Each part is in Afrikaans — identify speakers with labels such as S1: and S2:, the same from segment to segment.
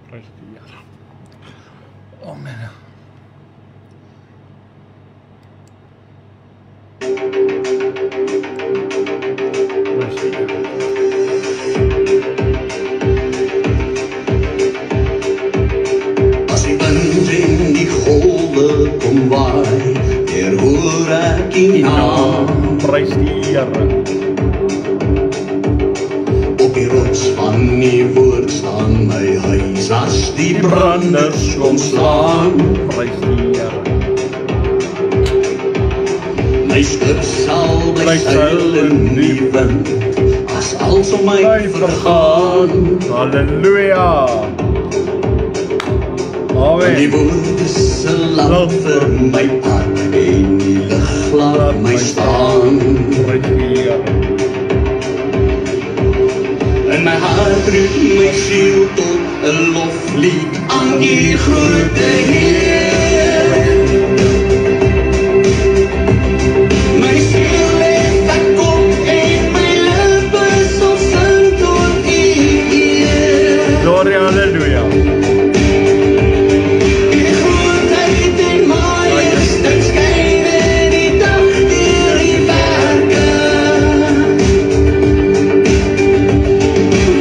S1: Prys die Here. Amen. Prys die Here.
S2: As die wind en die golwe kom waai, hoor ek die naam.
S1: Prys die Here.
S2: Op die rots van die woord staan my huis, as die branders kom slaan.
S1: Prys die Here.
S2: My skip sal bly seil in die wind, as als om my vergaan.
S1: Halleluja. Amen.
S2: Die woord is 'n lamp vir my pad, en die lig laat my staan.
S1: Prys die Here.
S2: En my hart roep my siel tot 'n loflied aan die grote Heer. My siel het ek op en my lippe sal sing tot U eer.
S1: Gloria, halleluja.
S2: Die grootheid en majesteit skyn in die dag deur die werke.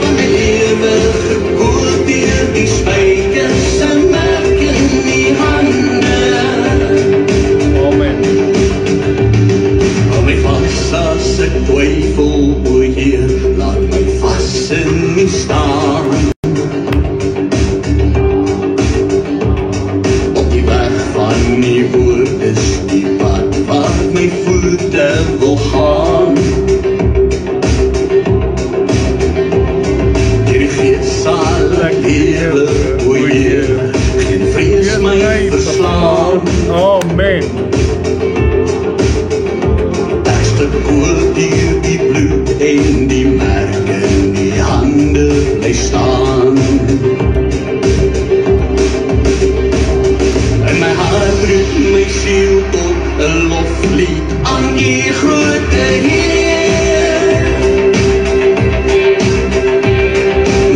S2: Van my lewe gekoeld deur die spykers en merk in die hande.
S1: Amen.
S2: Hou my vas as ek twyfel, o Heer, laat my vas in U staan. Op die weg van die woord is die pad waar my voete wil gaan. Deur die Gees sal ek lewe, o Heer, geen vrees my verslaan.
S1: Amen.
S2: Ek is gekoeld deur die bloed en die merk in die hande bly staan. En my hart roep my siel tot 'n loflied aan die grote Heer.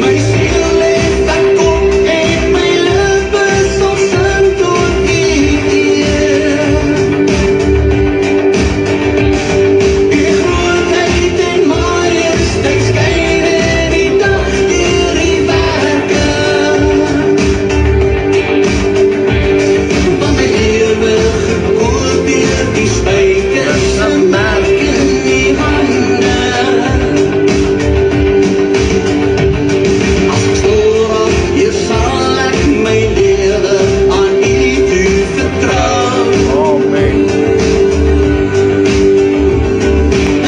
S2: My siel het ek op en my lippe sal sing tot U eer. Die grootheid en majesteit skyn in die dag deur die werke. Van my lewe gekoeld deur die spykers en merk in die hande. As ek stoor op hier sal ek my lewe aan U toe vertrou.
S1: Amen.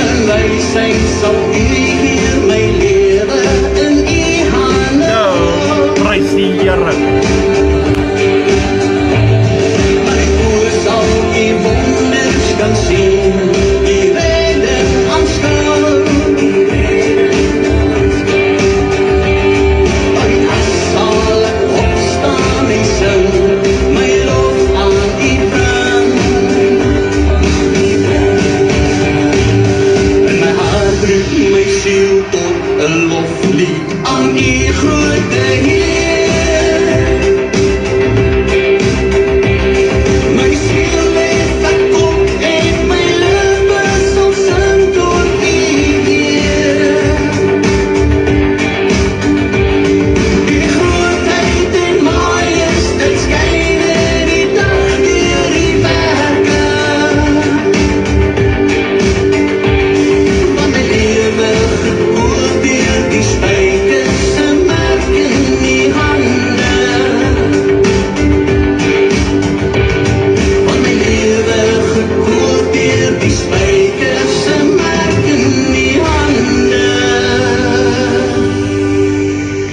S2: En wysheid sal U hier my lewe in U hande hou.
S1: Prys die Here.
S2: My oë sal U wonders kan sien, U redder aanskou. By U sal ek opstaan en sing, my lof aan U bring. En my hart roep my siel tot 'n loflied aan U grote Heer. My siel het ek op en my lippe sal sing tot U eer. Die grootheid en majesteit skyn in die dag deur die werke. Van my lewe gekoeld deur die spykers en merk in die hande. Van my lewe gekoeld deur die spykers en merk in die hande.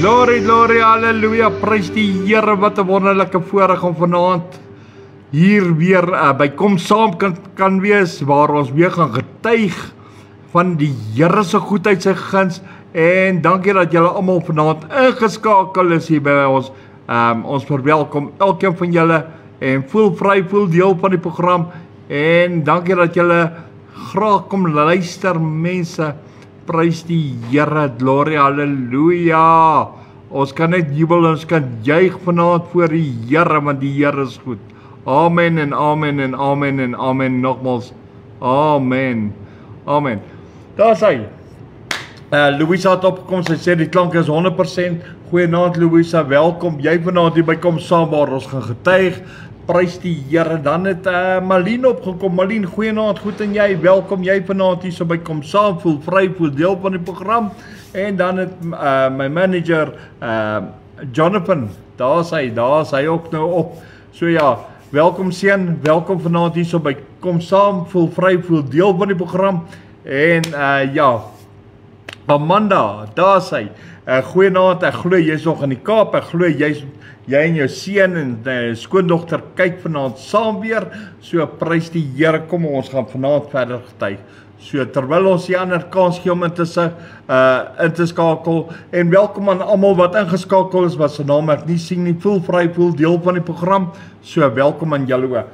S1: Glory, glory, halleluja. Prys die Here. Wat 'n wonderlike voorreg om vanaand hier weer by Kom Saam kan wees, waar ons weer gaan getuig van die Here se goedheid, sy guns. En dankie dat julle almal vanaand ingeskakel is hier by ons. Ons verwelkom elkeen van julle en voel vry, voel deel van die program. En dankie dat julle graag kom luister, mense. Prys die Here, glory, halleluja. Ons kan net jubel, ons kan juig vanaand voor die Here, want die Here is goed. Amen en amen en amen en amen nogmaals. Amen. Amen. Daar is hy. Louisa het opgekom, sy sê die klank is 100%. Goeienaand Louisa, welkom. Jy vanaand hier by Kom Saam waar ons gaan getuig. Prys die Here. Dan het Malien opgekom. Malien, goeienaand, goed en jy? Welkom jy vanaand hier so by Kom Saam, voel vry, voel deel van die program. En dan het my manager Jonathan, daar is hy ook nou op. So ja, welkom seun, welkom vanaand hier so by Kom Saam, voel vry, voel deel van die program. En ja, Amanda, daar is hy. Goeienaand, ek glo jy's nog in die Kaap, ek glo jy en jou seun en skoondogter kyk vanaand saam weer. So prys die Here, kom ons gaan vanaand verder getuig. So terwyl ons die ander kans gee om in te skakel, en welkom aan almal wat ingeskakel is, wat se naam ek nie sien nie, voel vry, voel deel van die program. So welkom aan julle.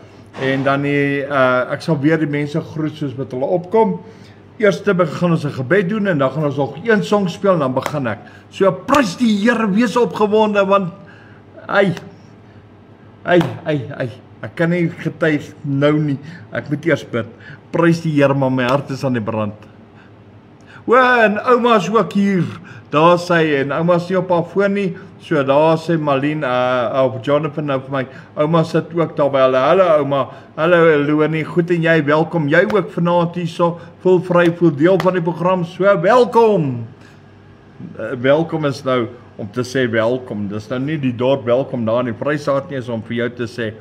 S1: En dan ek sal weer die mense groet soos wat hulle opkom. Eerste begin ons 'n gebed doen en dan gaan ons nog een song speel en dan begin ek. So prys die Here, wees opgewonde want ek kan nie getuig nou nie. Ek moet eers bid. Prys die Here, maar my hart is aan die brand. En ouma is ook hier. Daar sê en ouma is nie op haar foon nie. So daar sê Malien of Jonathan nou vir my. Ouma sit ook daar by hulle. Hallo ouma. Hallo Loanie. Goed en jy, welkom. Jy ook vanaand hierso. Voel vry, voel deel van die program. So welkom. Welkom is nou om te sê welkom. Dis nou nie die dorp welkom daar in die Vrystaat nie, is om vir jou te sê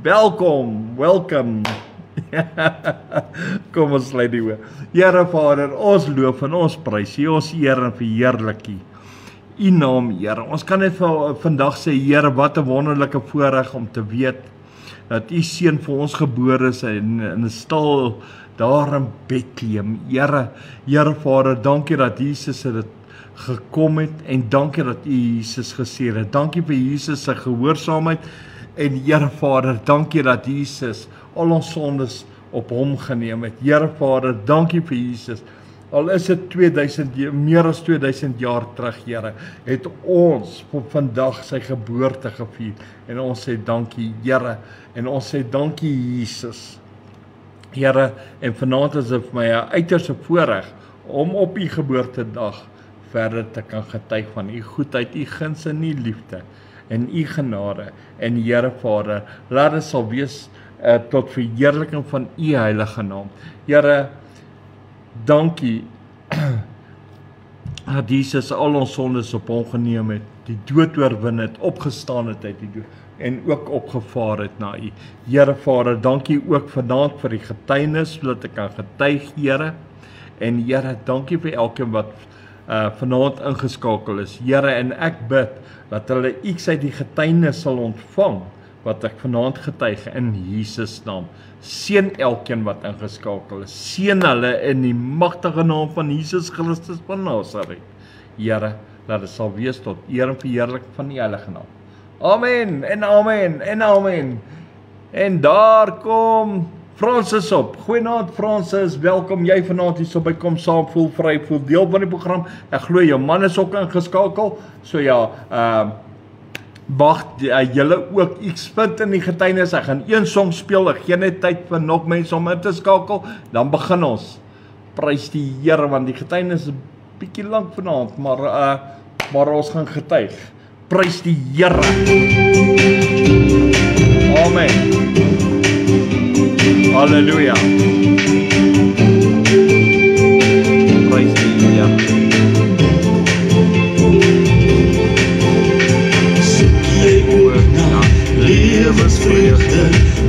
S1: welkom, welcome. Kom ons sluit die oë. Here Vader, ons loof en ons prys U, ons eer en verheerlik U. U naam, Here. Ons kan net vandag sê, Here, wat 'n wonderlike voorreg om te weet dat U seun vir ons gebore is in 'n stal daar in Bethlehem. Here Vader, dankie dat Jesus dit gekom het en dankie dat U Jesus gesê het. Dankie vir Jesus se gehoorsaamheid en Here Vader, dankie dat Jesus al ons sondes op hom geneem het. Here Vader, dankie vir Jesus. Al is dit meer as 2000 jaar terug, Here, het ons op vandag sy geboorte gevier en ons sê dankie, Here, en ons sê dankie Jesus. Here, en vanaand is dit vir my 'n uiterste voorreg om op U geboortedag verder te kan getuig van U goedheid, U guns en U liefde en U genade. En Here Vader, laat dit sal wees tot verheerliking van U heilige naam. Here, dankie dat Jesus al ons sondes op hom geneem het, die dood oorwin het, opgestaan het uit die dood en ook opgevaar het na U. Here Vader, dankie ook vanaand vir die getuienis, sodat ek kan getuig, Here. En Here, dankie vir elkeen wat vanaand ingeskakel is. Here, en ek bid dat hulle iets uit die getuienis sal ontvang wat ek vanaand getuig in Jesus naam. Seën elkeen wat ingeskakel is. Seën hulle in die magtige naam van Jesus Christus van Nasaret. Here, laat dit sal wees tot eer en verheerliking van die heilige naam. Amen en amen en amen. En daar kom Francis op. Goeienaand Francis, welkom jy vanaand hier so by Kom Saam, voel vry, voel deel van die program. Ek glo jou man is ook ingeskakel. So ja, mag julle ook iets vind in die getuienis. Ek gaan een song speel, ek gee net tyd vir nog mense om in te skakel, dan begin ons. Prys die Here, want die getuienis is 'n bietjie lank vanaand, maar ons gaan getuig. Prys die Here. Amen. Halleluja. Prys die Here.
S2: Lewensvreugde,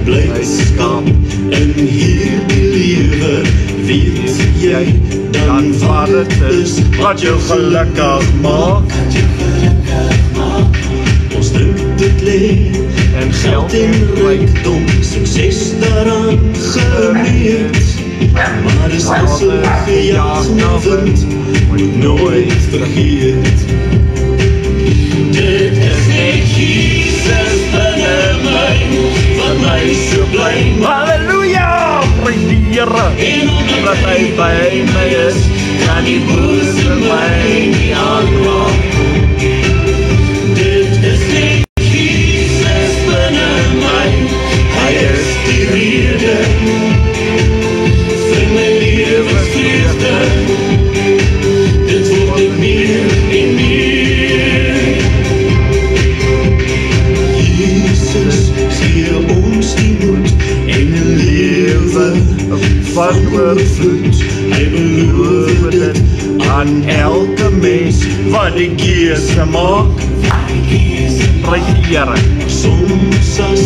S2: blydskap in hierdie lewe, weet jy, dan wat dit is wat jou gelukkig maak. Ons dink dit lê en geld en rykdom, sukses daaraan gemeet, maar dis wissel gejaag na wind, moet nooit vergeet. Dit is net Jesus binne my, wat my so bly maak.
S1: Halleluja, prys die Here, dat hy by my is, kan die boos in my nie aanraak.
S2: van oorvloed. Hy beloof dit aan elke mens wat die keuse maak.
S1: Prys die Here.
S2: Soms as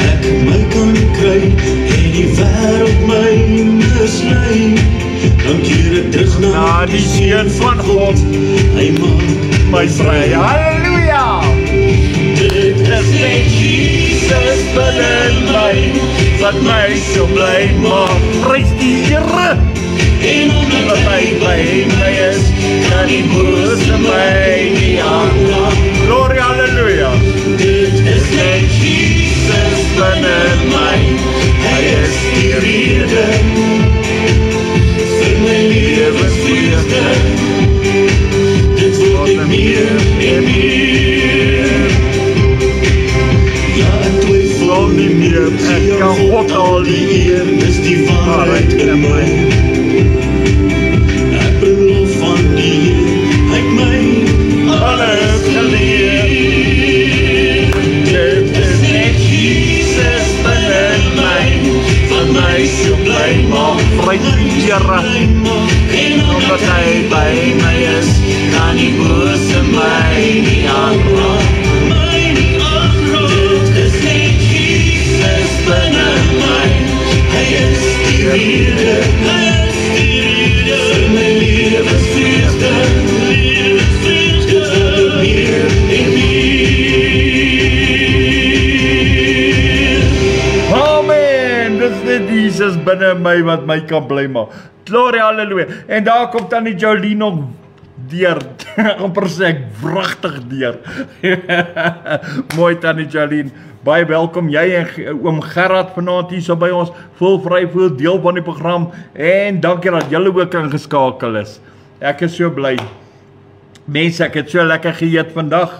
S2: ek my kan kry en die wêreld my mislei, dan keer ek terug na die Seun van God. Hy maak
S1: My vry. Halleluja.
S2: dit is net Jesus binne my wat my so bly maak.
S1: Prys die Here.
S2: En omdat hy by my is, kan die bose my nie aanraak.
S1: Glory, halleluja.
S2: Dit is net Jesus binne my. Hy is die rede vir my lewensvreugde. Dit word nie meer en meer. Ja, ek twyfel nie meer. Ek kan God al die eer. Dis die waarheid in my. Ek beloof van die Heer, hy het my alles geleer. Dit is net Jesus binne my, van my so bly maak.
S1: Prys die Here.
S2: En omdat hy by my is, kan die bose my nie aanraak. Dit is net Jesus binne my, hy is die rede, vir my lewensvreugde. Dit word meer en meer.
S1: Amen. Dis net Jesus binne my wat my kan bly maak. Glory, halleluja. En daar kom tannie Jolien nog deur. Amper sê ek wragtig deur. Mooi tannie Jolien. Baie welkom jy en oom Gerard vanaand hier so by ons. Voel vry, voel deel van die program en dankie dat julle ook ingeskakel is. Ek is so bly. Mense, ek het so lekker geëet vandag.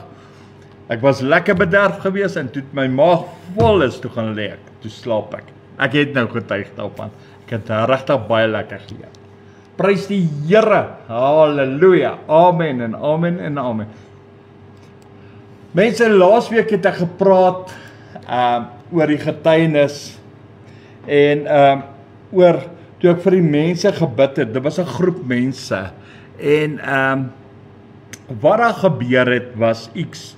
S1: Ek was lekker bederf geweest en toe my maag vol is, toe gaan lê ek. Toe slaap ek. Ek het nou getuig daarvan. Ek het regtig baie lekker geëet. Prys die Here. Halleluja. Amen en amen en amen. Mense, laasweek het ek gepraat oor die getuienis en oor toe ek vir die mense gebid het. Dit was 'n groep mense en wat daar gebeur het was iets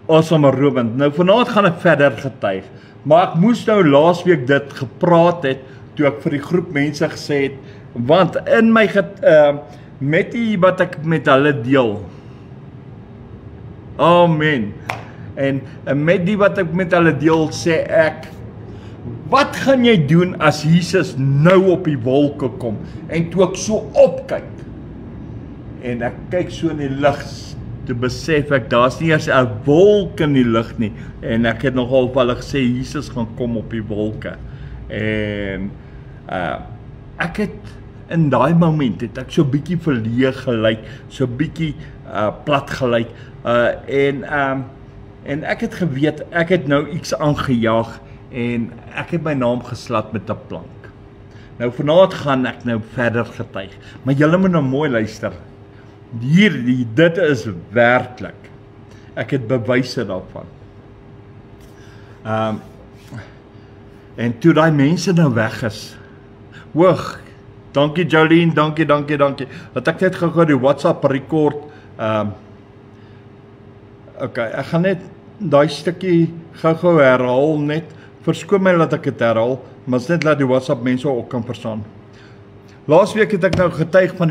S1: asemrowend. Nou vanaand gaan ek verder getuig, maar ek moes nou laasweek dit gepraat het toe ek vir die groep mense gesê het, want in my met die wat ek met hulle deel. Amen. En met die wat ek met hulle deel sê ek, wat gaan jy doen as Jesus nou op die wolke kom? En toe ek so opkyk en ek kyk so in die lug, toe besef ek daar's nie eers 'n wolk in die lug nie. En ek het nogal vir hulle gesê Jesus gaan kom op die wolke. En ek het in daai moment het ek so bietjie verleë gelyk, so bietjie plat gelyk. En ek het geweet ek het nou iets aangejaag en ek het my naam geslat met 'n plank. Nou vanaand gaan ek nou verder getuig, maar julle moet nou mooi luister. Dit is werklik. Ek het bewyse daarvan. En toe daai mense nou weg is. Hoog. Dankie Jolien, dankie. Dat ek net gou die WhatsApp rekord. Okay, ek gaan net daai stukkie gou herhaal net. Verskoon my dat ek dit herhaal, maar net laat die WhatsApp mense ook kan verstaan. Laasweek het ek nou getuig van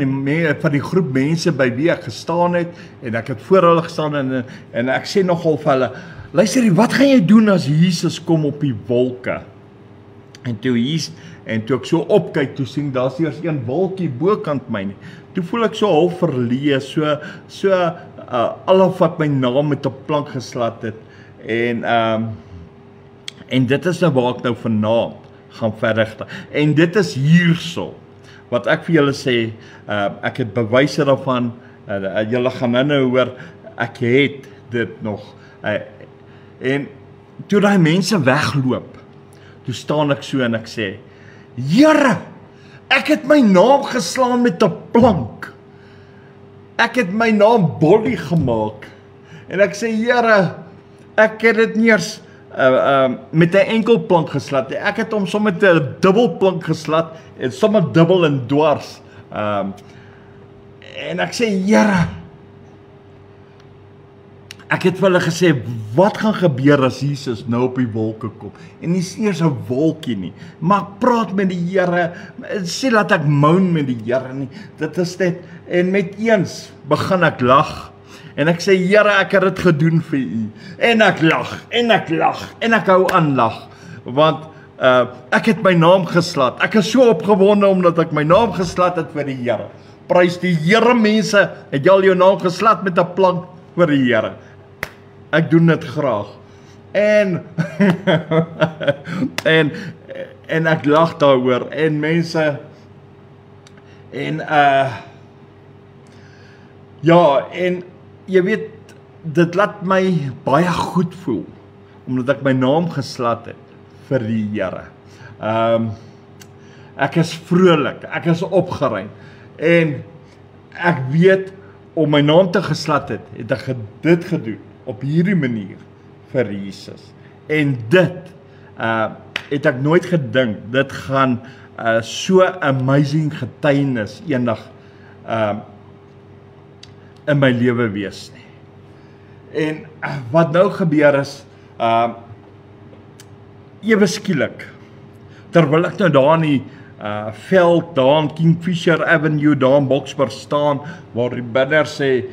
S1: die groep mense by wie ek gestaan het en ek het voor hulle gestaan en ek sê nogal vir hulle, luister, wat gaan jy doen as Jesus kom op die wolke? En toe ek so opkyk, toe sien daar's eers een wolkie bokant my nie. Toe voel ek so half verleë, so alhof wat my naam met 'n plank geslat het. En dit is nou waar ek nou vanaand gaan verder. En dit is hierso wat ek vir julle sê, ek het bewyse daarvan, julle gaan nou hoor, ek het dit nog. En toe daai mense wegloop, toe staan ek so en ek sê, Here, ek het my naam geslaan met 'n plank. Ek het my naam Bolly gemaak. En ek sê, Here, ek het dit nie eens met 'n enkel plank geslat. Ek het hom sommer met 'n dubbelplank geslat en sommer dubbel en dwars. En ek sê, Here, ek het vir hulle gesê, wat gaan gebeur as Jesus nou op die wolke kom? En nie eers 'n wolkie nie, maar ek praat met die Here, sê laat ek moan met die Here nie, dit is net, en met eens begin ek lag, en ek sê, Here, ek het dit gedoen vir U, en ek lag, en ek hou aan lag, want ek het my naam geslat, ek is so opgewonde omdat ek my naam geslat het vir die Here. Prys die Here, mense, het jy al jou naam geslat met 'n plank vir die Here? Ek doen dit graag. En en ek lag daaroor en mense en ja, en jy weet, dit laat my baie goed voel omdat ek my naam geslat het vir die Here. Ek is vrolik, ek is opgeruim en ek weet om my naam te geslat het ek dit gedoen op hierdie manier vir Jesus. En dit het ek nooit gedink, dit gaan so amazing getuienis eendag in my lewe wees nie. En wat nou gebeur is, ewe skielik, terwyl ek nou daar in die veld, daar in Kingfisher Avenue, daar in Boksburg staan, waar die bidder sê,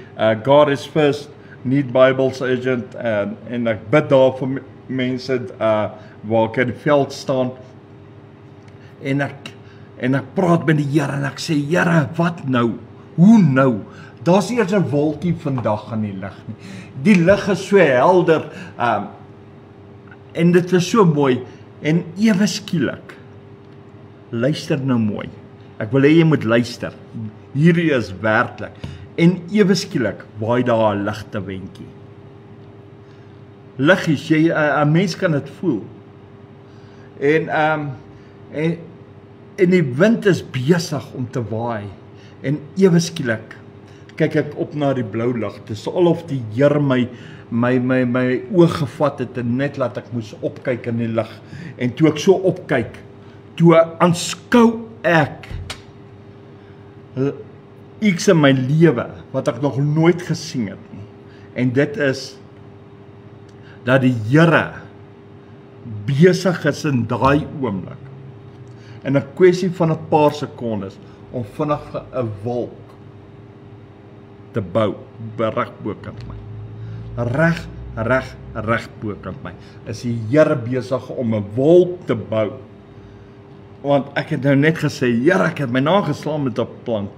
S1: God is first, need Bibles agent, en ek bid daar vir mense, waar ek in die veld staan, en ek praat met die Here, en ek sê, Here, wat nou? Hoe nou? Daar's eers 'n wolkie vandag in die lig nie. Die lig is so helder, en dit is so mooi, en ewe skielik, luister nou mooi, ek wil hê jy moet luister, hierdie is werklik, en ewe skielik, waai daar 'n ligte windjie. Liggies, 'n mens kan dit voel, en die wind is besig om te waai, en ewe skielik, kyk ek op na die blou lig, dit is alof die Here my oog gevat het, en net laat ek moes opkyk in die lig, en toe ek so opkyk, toe aanskou ek iets in my lewe, wat ek nog nooit gesien het nie, en dit is, dat die Here besig is in daai oomblik, in 'n kwessie van 'n paar sekondes, om vinnig 'n wolk te bou, reg bokant my. Reg bokant my. Is die Here besig om 'n wolk te bou. Want ek het nou net gesê, Here, ek het my naam geslaan met 'n plank,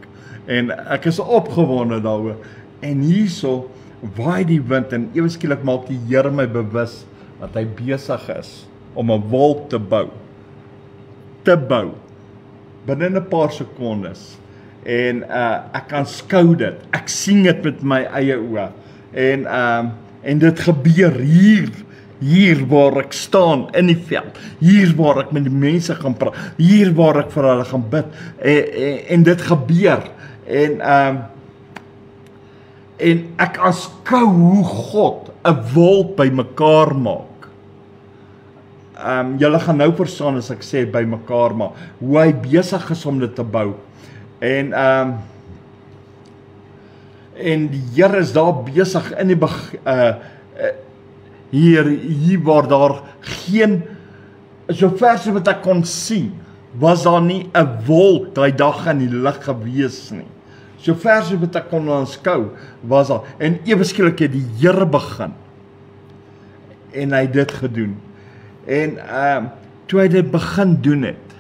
S1: en ek is opgewonde daaroor, en hierso waai die wind, en ewe skielik maak die Here my bewus, dat hy besig is, om 'n wolk te bou, binne 'n paar sekondes, en ek kan skou dit, ek sien dit met my eie oë, en dit gebeur hier waar ek staan in die veld, hier waar ek met die mense gaan praat, hier waar ek vir hulle gaan bid, en dit gebeur, en ek aanskou hoe God 'n wolk bymekaar maak. Julle gaan nou verstaan as ek sê bymekaar maak, hoe hy besig is om dit te bou, en die Here is daar besig in die hier waar daar geen, so ver so wat ek kon sien, was daar nie 'n wolk daai dag in die lug gewees nie. So ver so wat ek kon aanskou, was daar, en ewe skielik het die Here begin, en hy het dit gedoen, en toe hy dit begin doen het,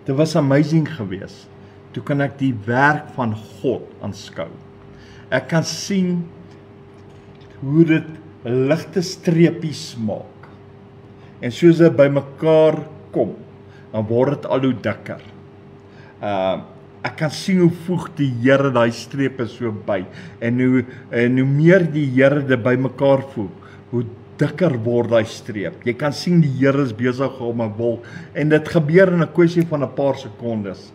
S1: dit was amazing geweest, toe kan ek die werk van God aanskou. Ek kan sien hoe dit ligte streepies maak, en soos dit bymekaar kom, dan word dit al hoe dikker. Ek kan sien hoe voeg die Here daai strepe so by, en hoe meer die Here dit bymekaar voeg, hoe dikker word daai streep. Jy kan sien die Here is besig om 'n wolk, en dit gebeur in 'n kwessie van 'n paar sekondes.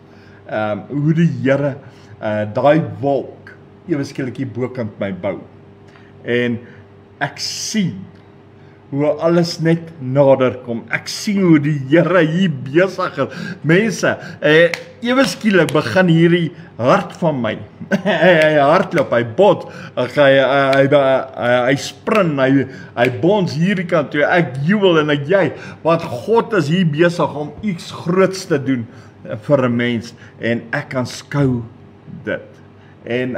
S1: Hoe die Here daai wolk ewe skielik hier bokant my bou. En ek sien hoe alles net nader kom. Ek sien hoe die Here hier besig is. Mense, ewe skielik begin hierdie hart van my. Hy hardloop, hy bot, hy sprint, hy bons hierdie kant toe. Ek jubel en ek juig, want God is hier besig om iets groots te doen vir 'n mens en ek kan skou dit. En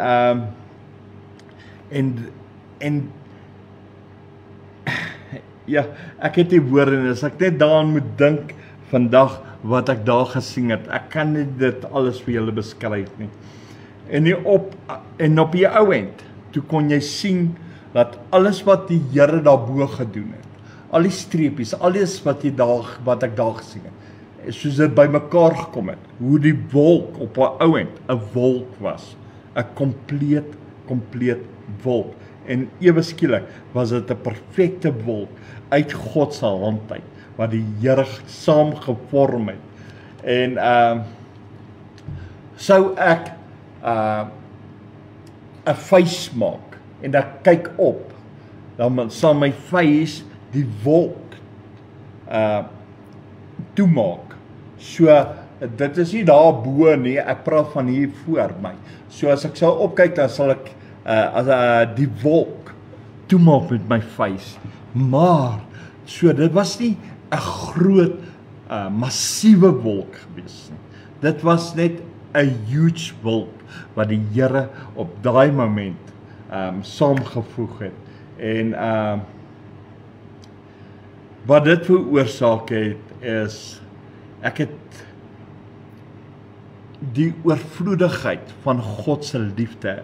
S1: ja, ek het die woorde en as ek net daaraan moet dink vandag wat ek daar gesien het, ek kan nie dit alles vir julle beskryf nie. En op die ou end, toe kon jy sien dat alles wat die Here daarbo gedoen het, al die streepies, alles wat ek daar gesien het, soos dit bymekaar gekom het, hoe die wolk op 'n ou end 'n wolk was, 'n kompleet wolk. En ewe skielik was dit 'n perfekte wolk uit God se hand uit, wat die Here saam gevorm het. En sou ek 'n face maak en ek kyk op, dan sal my face die wolk toemaak. So dit is nie daar bo nie, ek praat van hier voor my. So as ek sou opkyk, dan sal ek die wolk toemaak met my face. Maar so dit was nie 'n groot massiewe wolk gewees nie. Dit was net 'n huge wolk wat die Here op daai moment saamgevoeg het. En wat dit veroorsaak het is ek het die oorvloedigheid van God se liefde,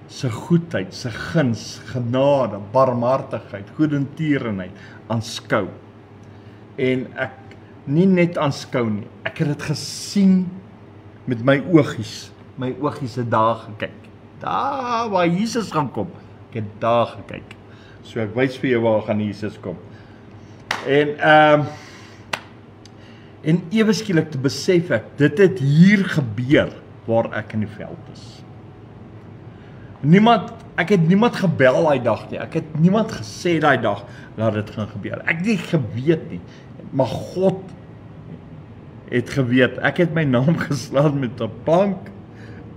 S1: sy goedheid, sy guns, genade, barmhartigheid, goedertierenheid aanskou. En ek nie net aanskou nie, ek het dit gesien met my oogies. My oogies het daar gekyk. Daar waar Jesus gaan kom, ek het daar gekyk. So ek wys vir jou waar gaan Jesus kom. En ewe skielik te besef ek, dit het hier gebeur waar ek in die veld is. Ek het niemand gebel daai dag nie, ek het niemand gesê daai dag dat dit gaan gebeur. Ek het nie geweet nie, maar God het geweet. Ek het my naam geslaan met 'n plank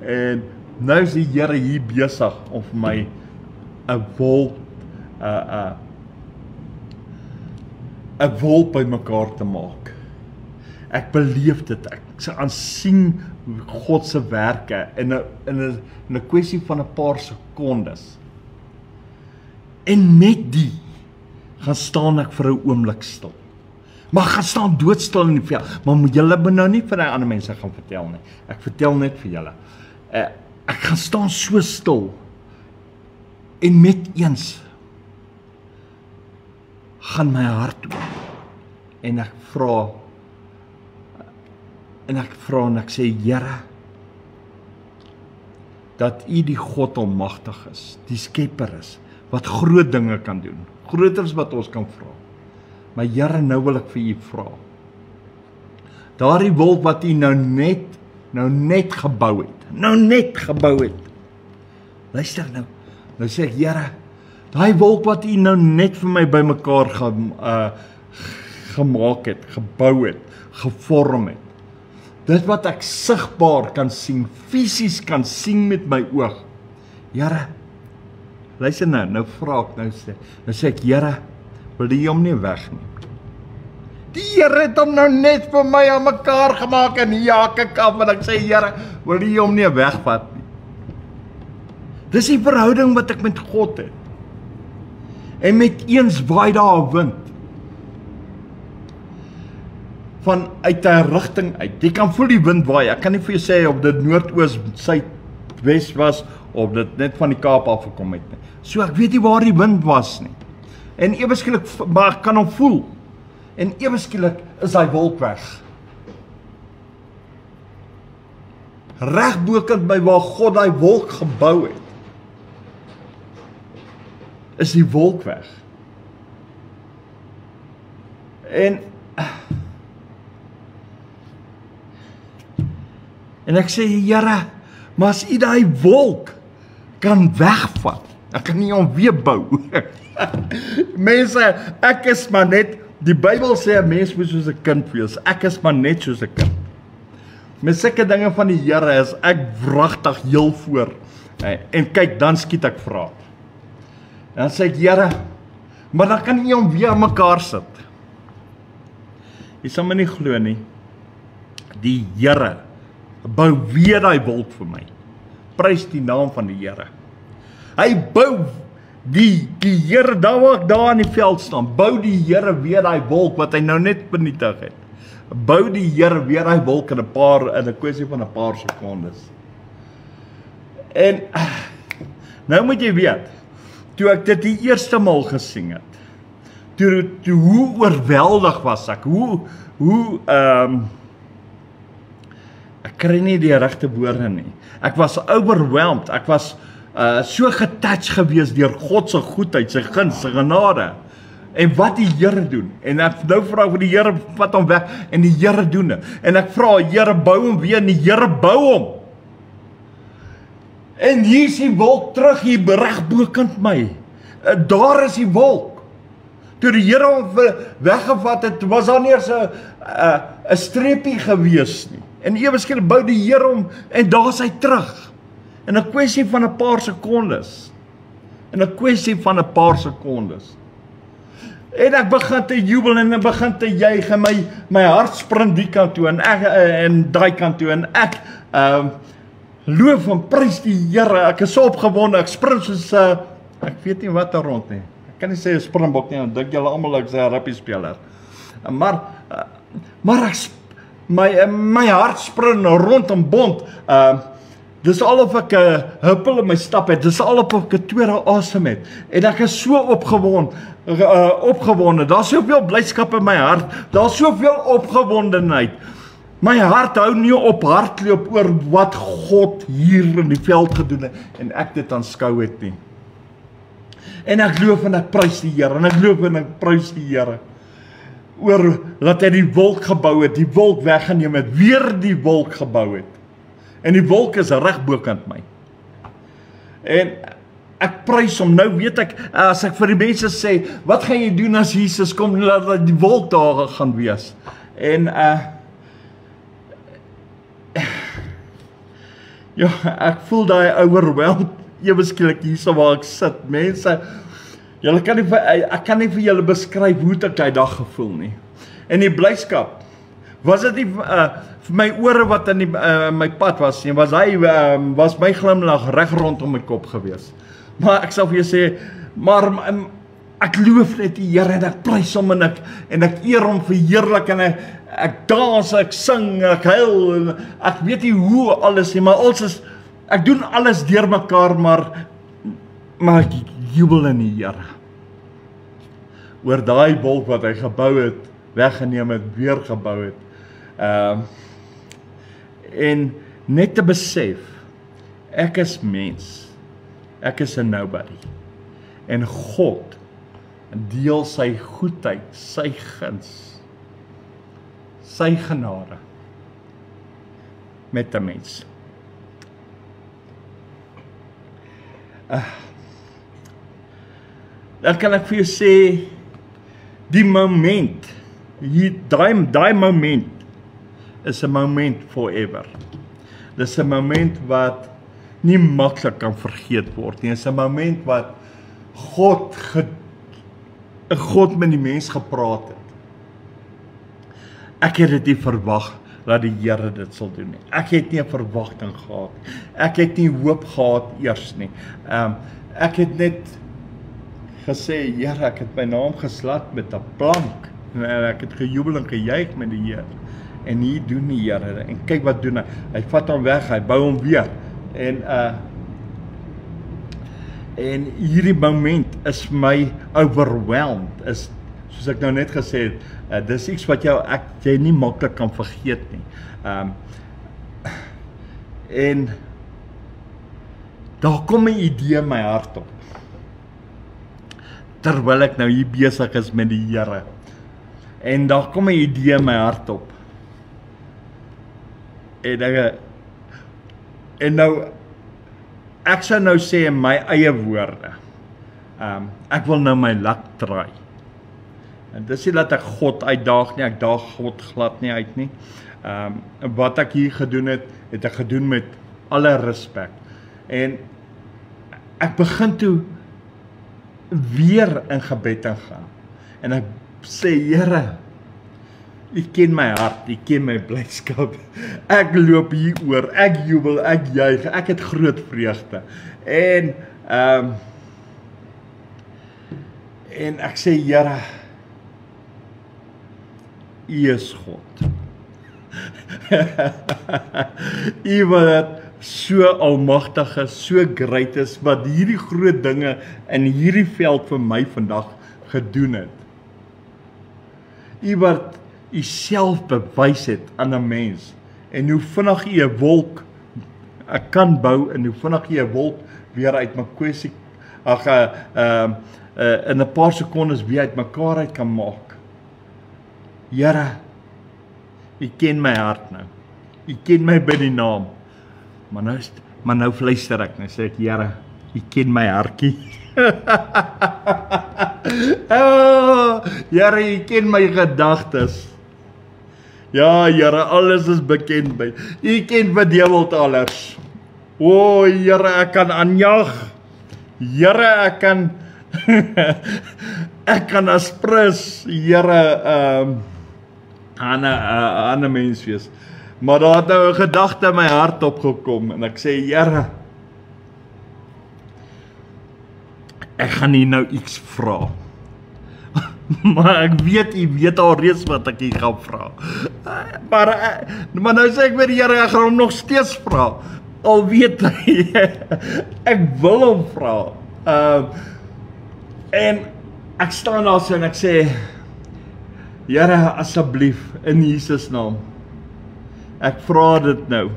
S1: en nou is die Here hier besig om vir my 'n wolk bymekaar te maak. Ek beleef dit, ek aansien God se werke in 'n kwessie van 'n paar sekondes. En met die gaan staan ek vir 'n oomblik stil. Maar gaan staan doodstil in die veld. Maar julle moet nou nie vir die ander mense gaan vertel nie. Ek vertel net vir julle. Ek gaan staan so stil. En met eens gaan my hart oop. En ek vra en ek sê, Here, dat U die God almagtig is, die skepper is, wat groot dinge kan doen, groter as wat ons kan vra. Maar Here, nou wil ek vir U vra. Daardie wolk wat U nou net gebou het. Luister nou. Nou sê ek, Here, daai wolk wat U nou net vir my bymekaar gemaak het, gebou het, gevorm het. Dit wat ek sigbaar kan sien, fisies kan sien met my oog. Here, luister nou vra ek, nou sê ek, Here, wil U hom nie wegneem? Die Here het hom nou net vir my aan mekaar gemaak en jaak ek af en ek sê, Here, wil U hom nie wegvat nie? Dis die verhouding wat ek met God het. En met eens waai daar 'n wind. Van uit 'n rigting uit. Jy kan voel die wind waai. Ek kan nie vir jou sê of dit noordoos, suid, wes was of dit net van die Kaap af gekom het nie. So ek weet nie waar die wind was nie. En ewe skielik, maar ek kan hom voel. En ewe skielik is hy wolk weg. Reg bokant by waar God daai wolk gebou het, is die wolk weg. En ek sê, Here, maar as U daai wolk kan wegvat, Ek kan nie hom weer bou. Mense, ek is maar net, die Bybel sê 'n mens moet soos 'n kind wees. Ek is maar net soos 'n kind. Met sulke dinge van die Here is ek wragtig heel voor. En kyk, dan skiet ek vrae. Dan sê ek, Here, maar dan kan nie hom weer aan mekaar sit. Jy sal my nie glo nie. Die Here bou weer daai wolk vir my. Prys die naam van die Here. Hy bou die Here, daar waar ek daar in die veld staan, bou die Here weer daai wolk wat hy nou net vernietig het. Bou die Here weer daai wolk in 'n kwessie van 'n paar sekondes. En nou moet jy weet, toe ek dit die eerste maal gesing het, toe hoe oorweldig was ek, ek kry nie die regte woorde nie. Ek was overwhelmed, ek was so getouch gewees deur God se goedheid, sy guns, sy genade. En wat die Here doen. En ek nou vra vir die Here, vat hom weg, en die Here doen dit. En ek vra, Here, bou hom weer, en die Here bou hom. En hier is die wolk terug, hier reg bokant my. Daar is die wolk. Toe die Here hom weggevat het, was daar nie eers 'n streepie gewees nie. En ewe skielik bou die Here hom, en daar is hy terug. In 'n kwessie van 'n paar sekondes. In 'n kwessie van 'n paar sekondes. En ek begin te jubel en ek begin te juig en my hart spring die kant toe en daai kant toe en ek loof en prys die Here. Ek is so opgewonde, ek spring soos ek weet nie wat daar rond nie. Ek kan nie sê 'n springbok nie, dan dink julle almal ek sê 'n rugby speler. Maar my hart spring rond en bond. Dis alof ek 'n huppel in my stap het, dis alof ek 'n tweede asem het. En ek is so opgewonde, daar's soveel blydskap in my hart, daar's soveel opgewondenheid. My hart hou nie op hardloop oor wat God hier in die veld gedoen het, en ek dit aanskou het nie. En ek loof en ek prys die Here, en ek loof en ek prys die Here, oor dat hy die wolk gebou het, die wolk weggeneem het, weer die wolk gebou het. En die wolk is reg bokant my. En ek prys hom. Nou weet ek, as ek vir die mense sê, wat gaan jy doen as Jesus kom, dat die wolk daar gaan wees? En ja, ek voel daai overwhelmed, ewe skielik hierso waar ek sit. Mense, ek kan nie vir julle beskryf hoe ek daai dag gevoel nie. En die blydskap, was dit nie vir my ore wat in my pad was nie, was my glimlag reg rondom my kop gewees. Maar ek sal vir jou sê, maar ek loof net die Here en ek prys hom en ek eer hom, verheerlik en ek dans, ek sing, ek huil, ek weet nie hoe alles nie, maar ek doen alles deur mekaar, maar ek jubel in die Here. Oor daai wolk wat hy gebou het, weggeneem het, weer gebou het. En net te besef, ek is mens, ek is 'n nobody, en God deel sy goedheid, sy guns, sy genade met 'n mens. Dan kan ek vir jou sê, die moment, daai moment is 'n moment forever. Dis 'n moment wat nie maklik kan vergeet word nie. Dis 'n moment wat God met die mens gepraat het. Ek het dit nie verwag dat die Here dit sal doen nie. Ek het nie 'n verwagting gehad. Ek het nie hoop gehad eers nie. Ek het net gesê, Here, ek het my naam geslat met 'n plank. En ek het gejubel en gejuig met die Here. En hier doen die Here, en kyk wat doen hy. Hy vat hom weg, hy bou hom weer. En hierdie moment is my overwhelmed, is, soos ek nou net gesê het, dis iets wat jy nie maklik kan vergeet nie. En daar kom 'n idee in my hart op, terwyl ek nou hier besig is met die Here. En daar kom 'n idee in my hart op. En nou, ek sou nou sê in my eie woorde, ek wil nou my luck try. En dis nie dat ek God uitdaag nie, ek daag God glad nie uit nie. Wat ek hier gedoen het, het ek gedoen met alle respek. En ek begin toe weer in gebed ingaan. En ek sê, Here, U ken my hart, U ken my blydskap. Ek loop hier oor, ek jubel, ek juig, ek het groot vreugde. En ek sê, Here, U is God. U wat so almagtig is, so great is, wat hierdie groot dinge in hierdie veld vir my vandag gedoen het. U wat U self bewys het aan 'n mens, en hoe vinnig U 'n wolk kan bou, en hoe vinnig U 'n wolk weer uit Makosi, in 'n paar sekondes weer uit mekaar uit kan maak. Here, U ken my hart nou. U ken my by die naam. Maar nou fluister ek, nou sê ek, Here, U ken my hartjie. Oh, Here, U ken my gedagtes. Ja, Here, alles is bekend by. U ken wat dewel alles. O, Here, ek kan aanjag. Here, ek kan ek kan asprus, Here, aan 'n mens wees. Maar daar het nou 'n gedagte in my hart opgekom en ek sê, Here, ek gaan nie nou iets vra. Maar ek weet, U weet al reeds wat ek hier gaan vra. Maar nou sê ek weer, Here, ek gaan hom nog steeds vra. Al weet hy, ek wil hom vra. En ek staan daar so en ek sê, Here, asseblief, in Jesus naam, ek vra dit nou,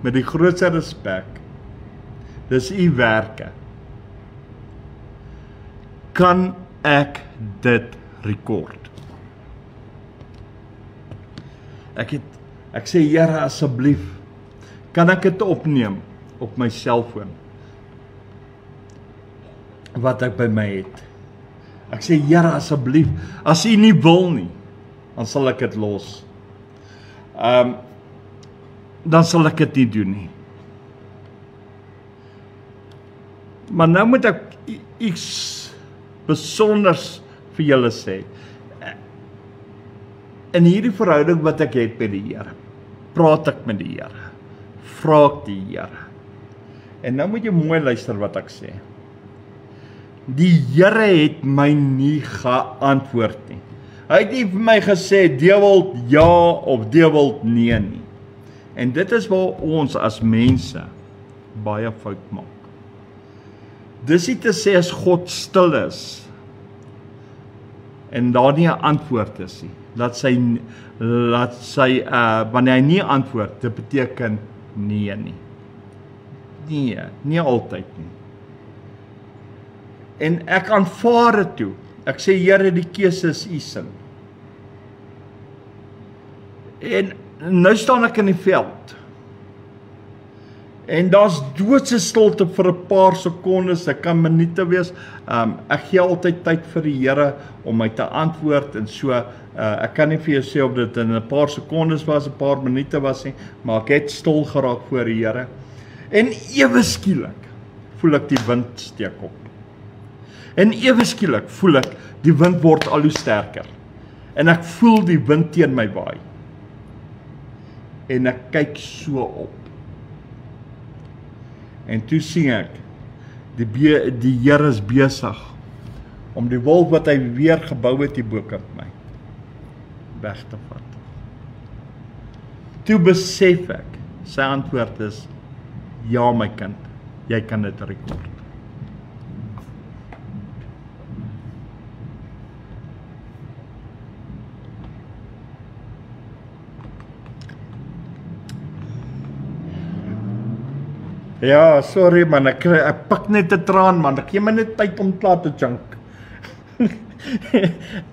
S1: met die grootste respek, dis U werke. Kan ek dit rekord? Ek sê, Here, asseblief, kan ek dit opneem op my selfoon, wat ek by my het? Ek sê, Here, asseblief, as U nie wil nie, dan sal ek dit los. Dan sal ek dit nie doen nie. Maar nou moet ek iets besonders vir julle sê. In hierdie verhouding wat ek het met die Here, praat ek met die Here, vra ek die Here. En nou moet jy mooi luister wat ek sê. Die Here het my nie geantwoord nie. Hy het nie vir my gesê, Dewald ja of Dewald nee nie. En dit is waar ons as mense baie fout maak. Dis nie te sê as God stil is, en daar nie 'n antwoord is nie. Wanneer hy nie antwoord, dit beteken nee nie. Nee, nie altyd nie. En ek aanvaar dit toe. Ek sê, Here, die keuse is U se. En nou staan ek in die veld. En daar's doodse stilte vir 'n paar sekondes, dit kan minute wees. Ek gee altyd tyd vir die Here om my te antwoord en so. Ek kan nie vir jou sê of dit in 'n paar sekondes was, 'n paar minute was nie, maar ek het stil geraak voor die Here. En ewe skielik voel ek die wind steek op. En ewe skielik voel ek die wind word al hoe sterker. En ek voel die wind teen my waai. En ek kyk so op. En toe sien ek, die Here is besig om die wolk wat hy weer gebou het hier bokant my weg te vat. Toe besef ek, sy antwoord is, ja my kind, jy kan dit rekord. Ja, sorry man, ek pak net 'n traan man, ek gee my net tyd om klaar te chunk.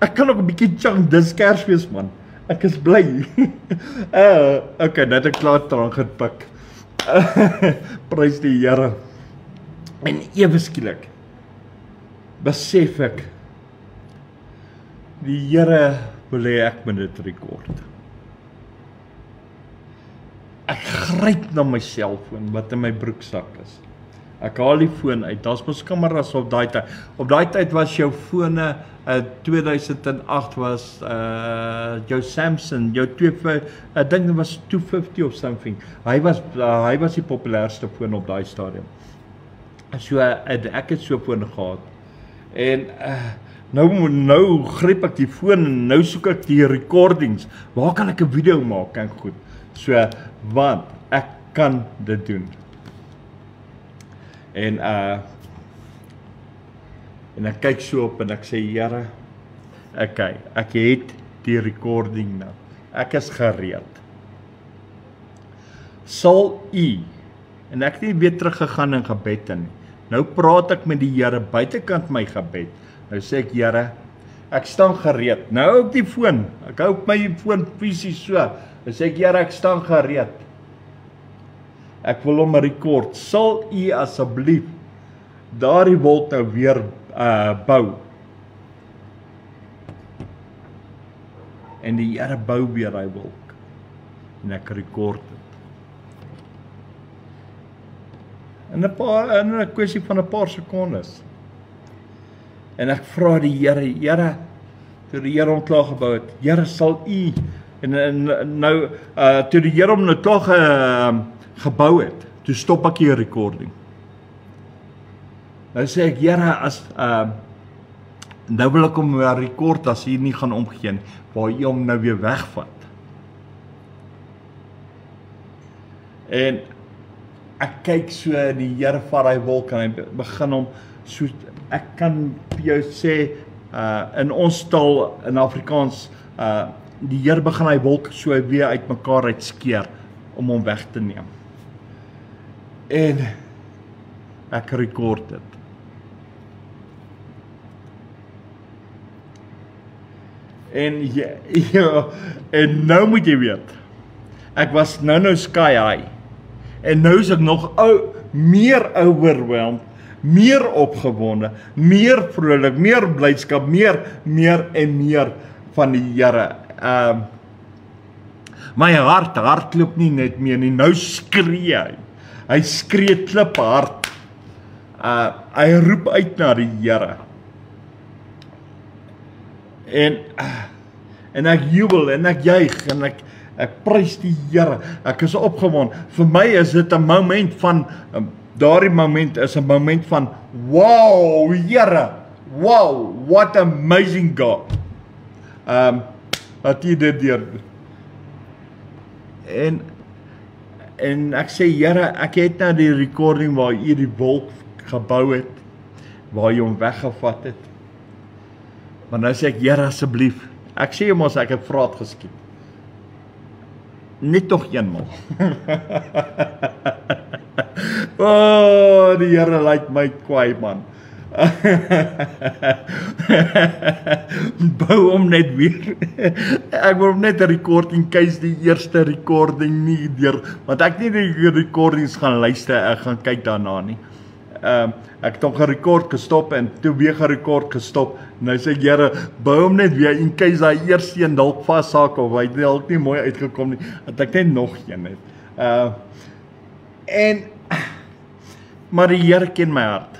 S1: Ek kan ook 'n bietjie chunk, dis Kersfees man, ek is bly. Okay, net ek klaar traan gepik. Prys die Here. En ewe skielik besef ek, die Here wil hê ek moet dit rekord. Ek gryp na my selfoon wat in my broeksak is. Ek haal die foon uit. Daar's mos kameras op daai tyd. Op daai tyd was jou fone 2008 was jou Samsung, jou ek dink dit was 250 of something. Hy was die populairste foon op daai stadium. So ek het so 'n foon gehad. En nou gryp ek die foon en nou soek ek die recordings. Waar kan ek 'n video maak? En goed. So want ek kan dit doen. En ek kyk so op en ek sê, Here, okay, ek het die recording nou. Ek is gereed. Sal U, en ek het nie weer teruggegaan in gebed nie. Nou praat ek met die Here buitekant my gebed. Nou sê ek, Here, ek staan gereed. Nou op die foon. Ek hou op my foon fisies so. Nou sê ek, Here, ek staan gereed. Ek wil hom rekord. Sal U asseblief daardie wolk nou weer bou. En die Here bou weer daai wolk. En ek rekord dit. In 'n kwessie van 'n paar sekondes. En ek vra die Here, toe die Here hom klaar gebou het, Here, sal U en nou toe die Here hom nou klaar gebou het, toe stop ek die recording. Nou sê ek, Here, as nou wil ek hom weer rekord as U nie gaan omgee nie, waar U hom nou weer wegvat. En ek kyk so en die Here vat daai wolk en hy begin hom so, ek kan vir jou sê in ons taal in Afrikaans die Here begin hy wolk so weer uitmekaar uitskeer om hom weg te neem. En ek rekord dit. En nou moet jy weet, ek was nou sky high. En nou is ek nog meer overwhelmed, meer opgewonde, meer vrolik, meer blydskap, meer en meer van die Here. My hart klop nie net meer nie, nou skree hy. Hy skree kliphard. Hy roep uit na die Here. En ek jubel en ek juig en ek prys die Here. Ek is opgewonde. Vir my is dit 'n moment van daardie moment is 'n moment van wow, Here. Wow, what amazing God. Wat jy dit deur. En ek sê, Here, ek het nou die recording waar jy die wolk gebou het, waar jy hom weggevat het. Maar nou sê ek, Here, asseblief, ek sê mos ek het vraat geskiet. Net nog eenmal. Oh, die Here laat my kwaai, man. Bou hom net weer. Ek wil hom net 'n recording case die eerste recording nie deur, want ek nie die recordings gaan luister, ek gaan kyk daarna nie. Ek het hom gerekord gestop en toe weer gerekord gestop. Nou sê ek, Here, bou hom net weer in case daai eerste een dalk vashaak of hy dalk nie mooi uitgekom nie, dat ek net nog een het. Maar die Here ken my hart.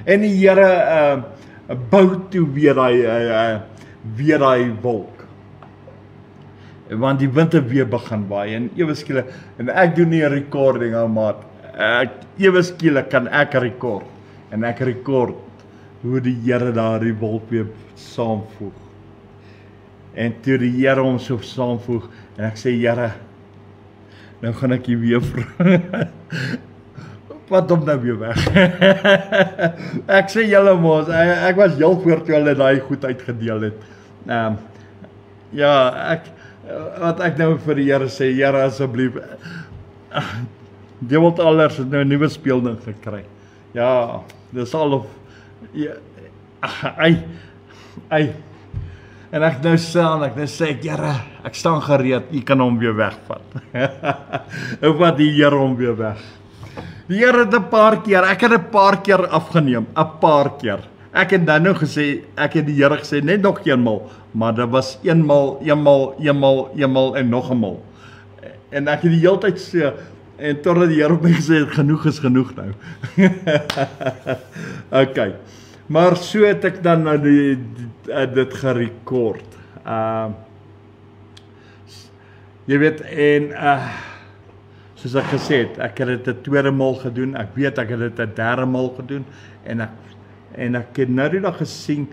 S1: En die Here bou toe weer daai wolk. Want die wind het weer begin waai en ewe skielik en ek doen nie 'n recording ou maat. Ewe skielik kan ek rekord en ek rekord hoe die Here daardie wolk weer saamvoeg. En toe die Here hom so saamvoeg en ek sê, Here, nou gaan ek jy weer vra. Wat hom nou weer weg. Ek sê julle mos, ek was heel voor toe hulle daai goed uitgedeel het. Ja, wat ek nou vir die Here sê, Here asseblief, Dewald Allers het nou 'n nuwe speelding gekry. Ja, dis al of en ek nou sê ek, Here, ek staan gereed, U kan hom weer wegvat. Of wat die Here hom weer weg. Die Here het 'n paar keer, ek het 'n paar keer afgeneem, 'n paar keer. Ek het dan nou gesê, ek het die Here gesê, net nog eenmal, maar dit was eenmal en nog eenmal. En ek het die hele tyd sê, en totdat die Here op my gesê het, genoeg is genoeg nou. Okay, maar so het ek dan nou dit gerekord. Jy weet, en soos ek gesê het, ek het dit 'n tweede maal gedoen, ek weet ek het dit 'n derde maal gedoen, en ek het nou die dag gesien,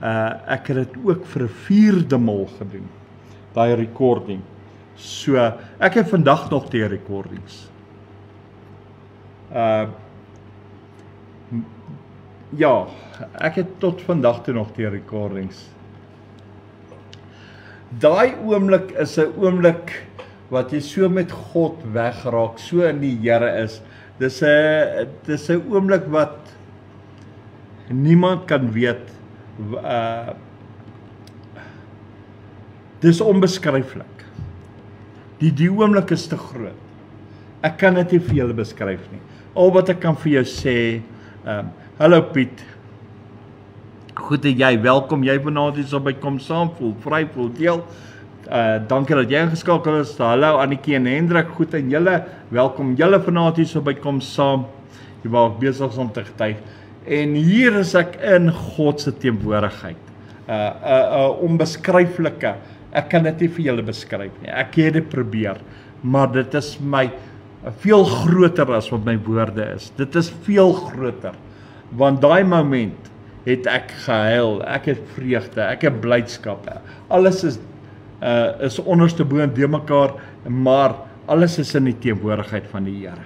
S1: ek het dit ook vir 'n vierde maal gedoen, daai recording. So, ek het vandag nog die recordings. Ja, ek het tot vandag toe nog die recordings. Daai oomblik is 'n oomblik wat jy so met God wegraak, so in die Here is. Dis 'n oomblik wat niemand kan weet. Dis onbeskryflik. Die oomblik is te groot. Ek kan dit nie vir julle beskryf nie. Al wat ek kan vir jou sê, hallo Piet, goed en jy, welkom, jy vanaand hier so by Kom Saam, voel vry, voel deel. Dankie dat jy ingeskakel is. Hallo Annetjie en Hendrik, goed en julle, welkom julle vanaand hier so by Kom Saam. Jy was besig om te getuig. En hier is ek in God se teenwoordigheid. Onbeskryflike. Ek kan dit nie vir julle beskryf nie. Ek het dit probeer, maar dit is my veel groter as wat my woorde is. Dit is veel groter. Want daai moment het ek gehuil, ek het vreugde, ek het blydskap. Alles is onderste bo en de mekaar, maar alles is in die teenwoordigheid van die Here.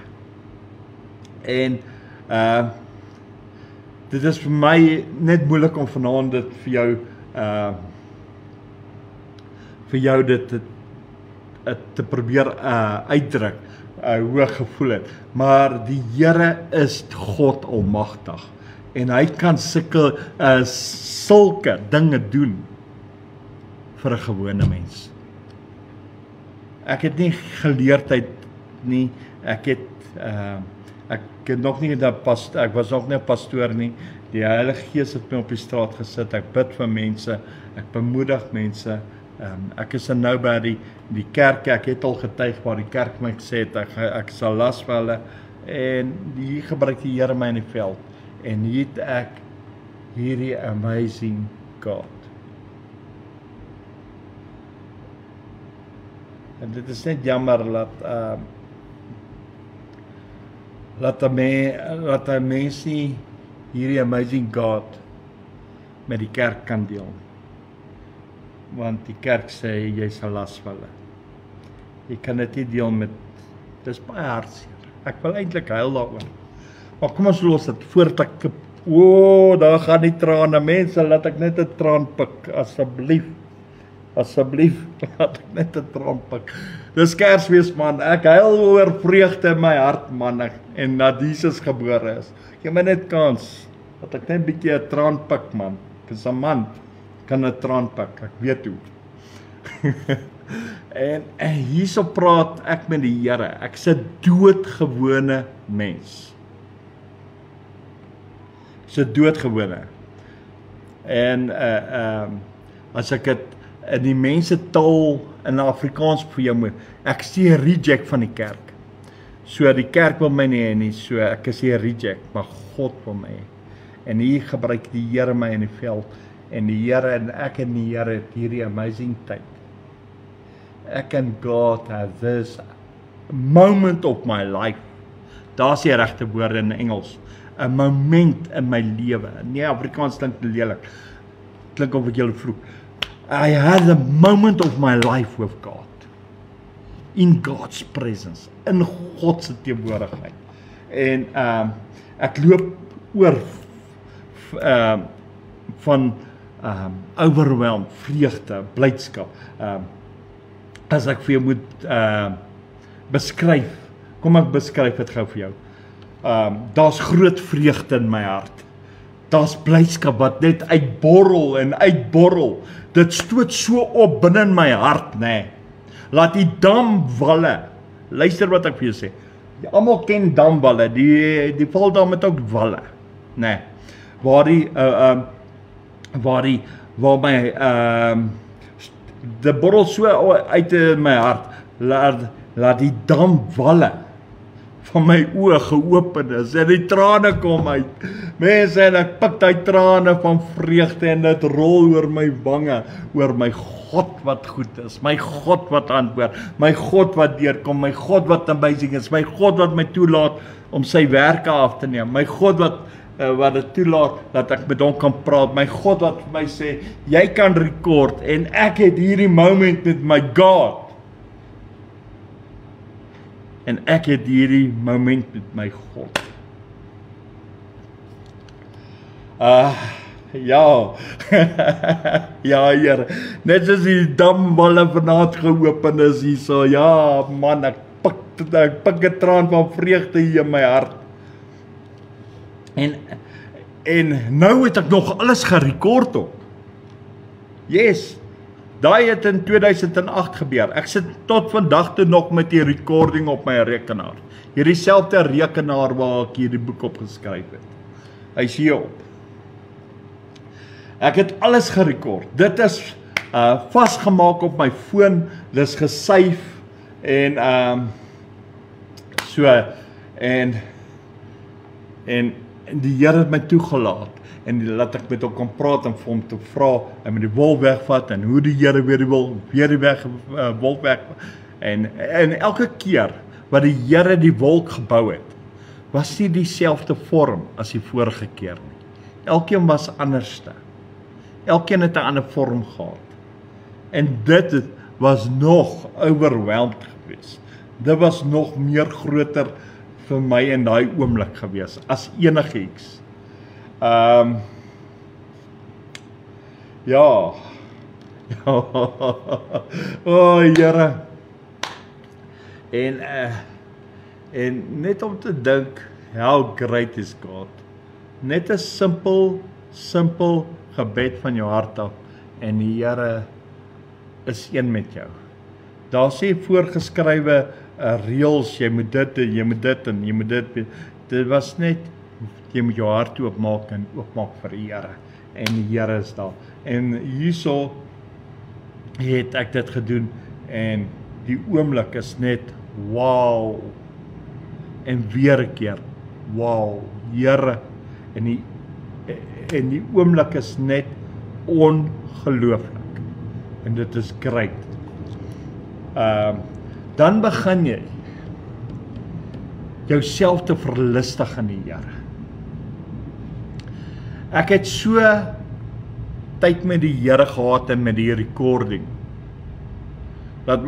S1: En dit is vir my net moeilik om vanaand dit vir jou dit te probeer uitdruk hoe ek gevoel het. Maar die Here is God almagtig en hy kan sulke dinge doen vir 'n gewone mens. Ek het nie geleerdheid nie. Ek het nog nie ek was nog nie 'n pastoor nie. Die Heilige Gees het my op die straat gesit. Ek bid vir mense, ek bemoedig mense. Ek is 'n nobody. Die kerk, ek het al getuig waar die kerk my gesê het, ek sal las vir hulle. En hier gebruik die Here my in die veld. En hier het ek hierdie amazing God. En dit is net jammer dat 'n mens nie hierdie amazing God met die kerk kan deel. Want die kerk sê jy sal las vir hulle. Jy kan dit nie deel met, dis baie hartseer. Ek wil eintlik huil daaroor. Maar kom ons los dit voordat ek daar gaan die trane. Mense, laat ek net 'n traan pik asseblief. Asseblief, laat ek net 'n traan pik. Dis Kersfees man, ek huil oor vreugde in my hart man, en dat Jesus gebore is. Gee my net kans, dat ek net 'n bietjie 'n traan pik man. Ek is 'n man, kan 'n traan pik, ek weet hoe. en hierso praat ek met die Here, ek is 'n doodgewone mens. Ek is 'n doodgewone. En as ek dit in die mense taal in Afrikaans vir jou moet, ek is 'n reject van die kerk. So die kerk wil my nie hê nie, so ek is 'n reject, maar God wil my hê. En hier gebruik die Here my in die veld, en die Here en ek en die Here het hierdie amazing tyd. Ek en God have this moment of my life. Daar's die regte woorde in Engels. 'n moment in my lewe. Nee, Afrikaans klink lelik. Klink of ek julle vloek. I had a moment of my life with God. In God's presence. In God se teenwoordigheid. En ek loop oor van overwhelmed, vreugde, blydskap. As ek vir jou moet beskryf, kom ek beskryf dit gou vir jou. Daar's groot vreugde in my hart. Daar's blydskap wat net uitborrel en uitborrel. Dit stoot so op binne in my hart, nê. Laat die damwalle, luister wat ek vir jou sê, almal ken damwalle, die Valdam het ook walle, nee, waar my dit borrel so uit in my hart, laat die damwalle van my oë geopen is en die trane kom uit. Mense, en ek pik die trane van vreugde en dit rol oor my wange, oor my God wat goed is, my God wat antwoord, my God wat deurkom, my God wat amazing is, my God wat my toelaat om sy werke af te neem, my God wat dit toelaat dat ek met hom kan praat, my God wat vir my sê, jy kan rekord en ek het hierdie moment met my God. En ek het hierdie moment met my God. Ja, ja Here, net soos die damwalle vanaand geopen is hierso, ja man, ek pik 'n traan van vreugde hier in my hart. En nou het ek nog alles gerekord op. Yes, daai het in 2008 gebeur. Ek sit tot vandag toe nog met die recording op my rekenaar. Hierdie selfde rekenaar waar ek hierdie boek op geskryf het. Hy's hier op. Ek het alles gerekord. Dit is vasgemaak op my foon, dis gesave en so en die Here het my toegelaat en laat ek met hom kan praat en vir hom te vra en met die wolk wegvat en hoe die Here weer die wolk weg en elke keer wat die Here die wolk gebou het, was nie dieselfde vorm as die vorige keer nie. Elkeen was anderste. Elkeen het 'n ander vorm gehad. En dit was nog overwhelmed geweest. Dit was nog meer groter vir my in daai oomblik gewees as enigiets. Ja. O Here. En net om te dink, how great is God. Net 'n simpel gebed van jou hart af en die Here is een met jou. Daar sê voorgeskrywe reëls, jy moet dit en jy moet dit en jy moet dit. Dit was net jy moet jou hart oopmaak en oopmaak vir die Here en die Here is daar. En hierso het ek dit gedoen en die oomblik is net wow. En weer 'n keer wow, Here en die oomblik is net ongelooflik. En dit is great. Dan begin jy jouself te verlustig in die Here. Ek het so tyd met die Here gehad en met die recording, dat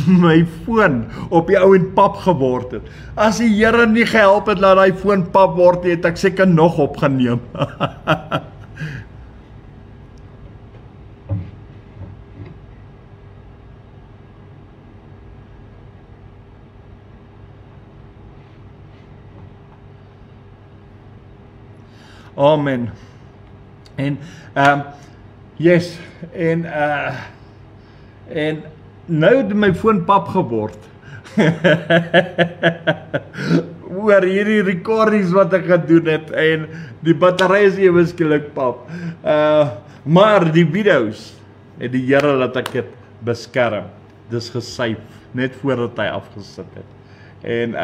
S1: my foon op die ou en pap geword het. As die Here nie gehelp het, laat die foon pap word, het ek seker nog opgeneem. Amen. En yes, en nou het my foon pap geword. Oor hierdie recordings wat ek gedoen het en die battery is ewe skielik pap. Maar die video's het die Here laat ek dit beskerm. Dis gesave net voordat hy afgesit het. En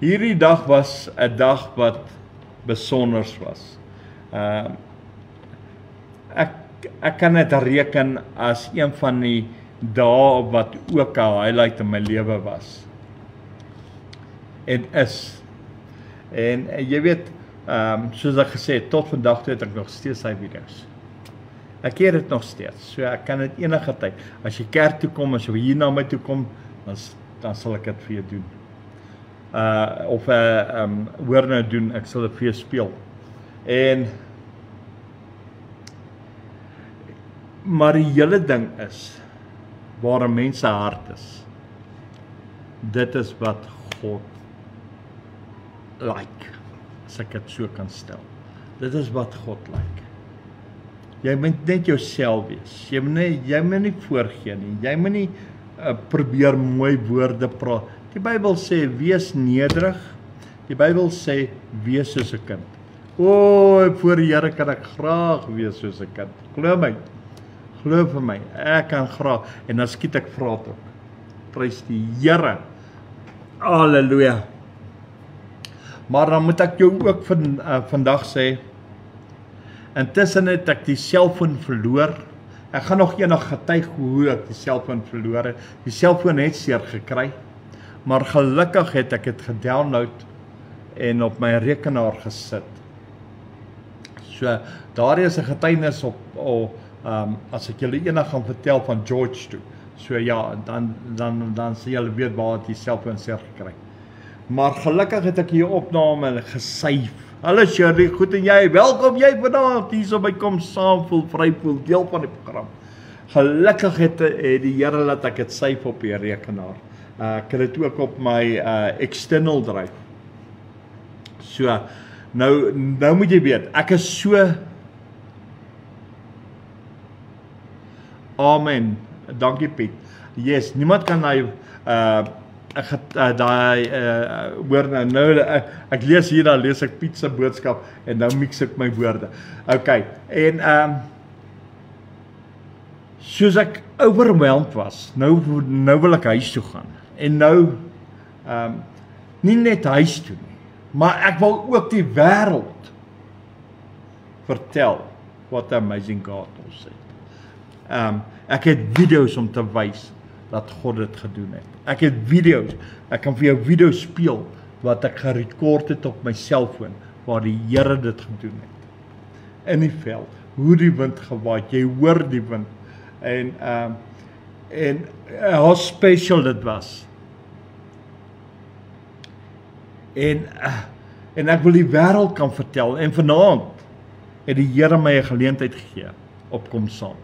S1: hierdie dag was 'n dag wat besonders was. Ek kan dit reken as een van die dae wat ook 'n highlight in my lewe was. En is. En jy weet, soos ek gesê het, tot vandag toe het ek nog steeds sy video's. Ek keer dit nog steeds, so ek kan dit enige tyd. As jy kerk toe kom, as jy hier na my toe kom, dan sal ek dit vir jou doen. Hoor nou doen, ek sal dit vir jou speel. Maar die hele ding is, waar 'n mens se hart is, dit is wat God like, as ek dit so kan stel. Dit is wat God like. Jy moet net jouself wees, jy moet nie voorgee nie, jy moet nie probeer mooi woorde praat. Die Bybel sê wees nederig. Die Bybel sê wees soos 'n kind. Voor die Here kan ek graag wees soos 'n kind. Glo vir my, ek kan graag, en dan skiet ek vraat ook. Prys die Here. Halleluja. Maar dan moet ek jou ook vandag sê, intussen het ek die selfoon verloor. Ek gaan nog eendag getuig hoe ek die selfoon verloor het. Die selfoon het seer gekry, maar gelukkig het ek dit gedownload en op my rekenaar gesit. So, daar is 'n getuienis as ek julle eendag gaan vertel van George toe. So ja, dan sê julle weet waar het die selfoon seer gekry. Maar gelukkig het ek hier opname gesave. Hallo Shirley, goed en jy? Welkom jy vanaand hier so by Kom Saam Voel Vry Voel, deel van die program. Gelukkig het die Here laat ek dit save op die rekenaar. Ek het dit ook op my external drive. So, nou moet jy weet, ek is so Amen. Dankie Piet. Yes, niemand kan hy hoor nou ek lees hier, dan lees ek Piet se boodskap en nou mix ek my woorde. Okay, en soos ek overwhelmed was, nou wil ek huis toe gaan. En nou nie net huis toe nie, maar ek wil ook die wêreld vertel wat 'n amazing God ons het. Ek het video's om te wys dat God dit gedoen het. Ek het video's, ek kan vir jou video's speel wat ek gerekord het op my selfoon waar die Here dit gedoen het. In die veld, hoe die wind gewaai, jy hoor die wind en how special dit was. En ek wil die wêreld kan vertel en vanaand het die Here my 'n geleentheid gegee op Kom Saam.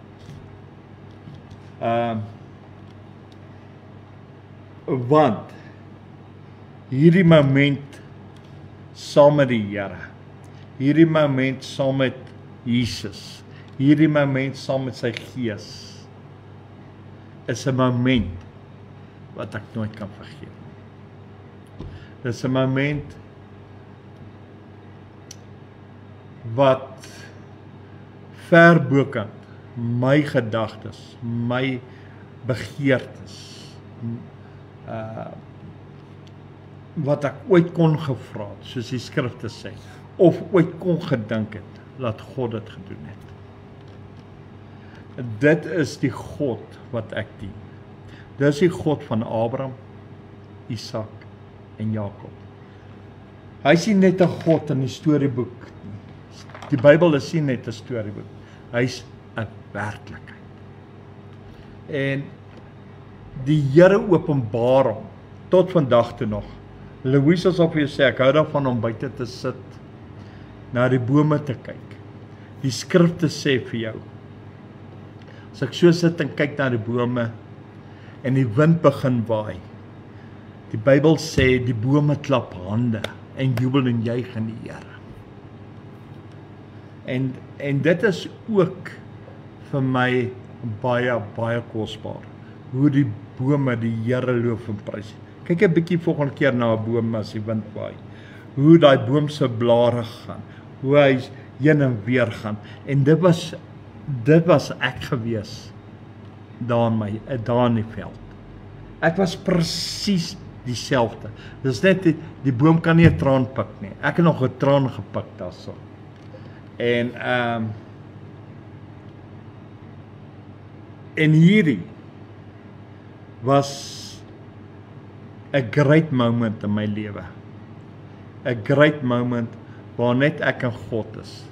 S1: Want hierdie moment saam met die Here, hierdie moment saam met Jesus, hierdie moment saam met sy Gees is 'n moment wat ek nooit kan vergeet. Dis 'n moment wat ver bokant my gedagtes, my begeertes, wat ek ooit kon gevra het, soos die skrifte sê, of ooit kon gedink het, dat God dit gedoen het. Dit is die God wat ek dien. Dit is die God van Abraham, Isak en Jakob. Hy is nie net 'n God in die storieboek. Die Bybel is nie net 'n storieboek. Hy is 'n werklikheid. En die Here openbaar hom tot vandag toe nog. Louise sal vir jou sê, ek hou daarvan om buite te sit, na die bome te kyk. Die skrifte sê vir jou, as ek so sit en kyk na die bome en die wind begin waai, die Bybel sê die bome klap hande en jubel en juig in die Here. En dit is ook vir my baie kosbaar, hoe die bome die Here loof en prys. Kyk 'n bietjie volgende keer na 'n boom as die wind waai, hoe daai boom se blare gaan, hoe hy heen en weer gaan, en dit was ek gewees, daar in die veld. Ek was presies dieselfde. Dis net die boom kan nie 'n traan pik nie. Ek het nog 'n traan gepik daarso. En hierdie was 'n great moment in my lewe. 'n Great moment waar net ek en God is.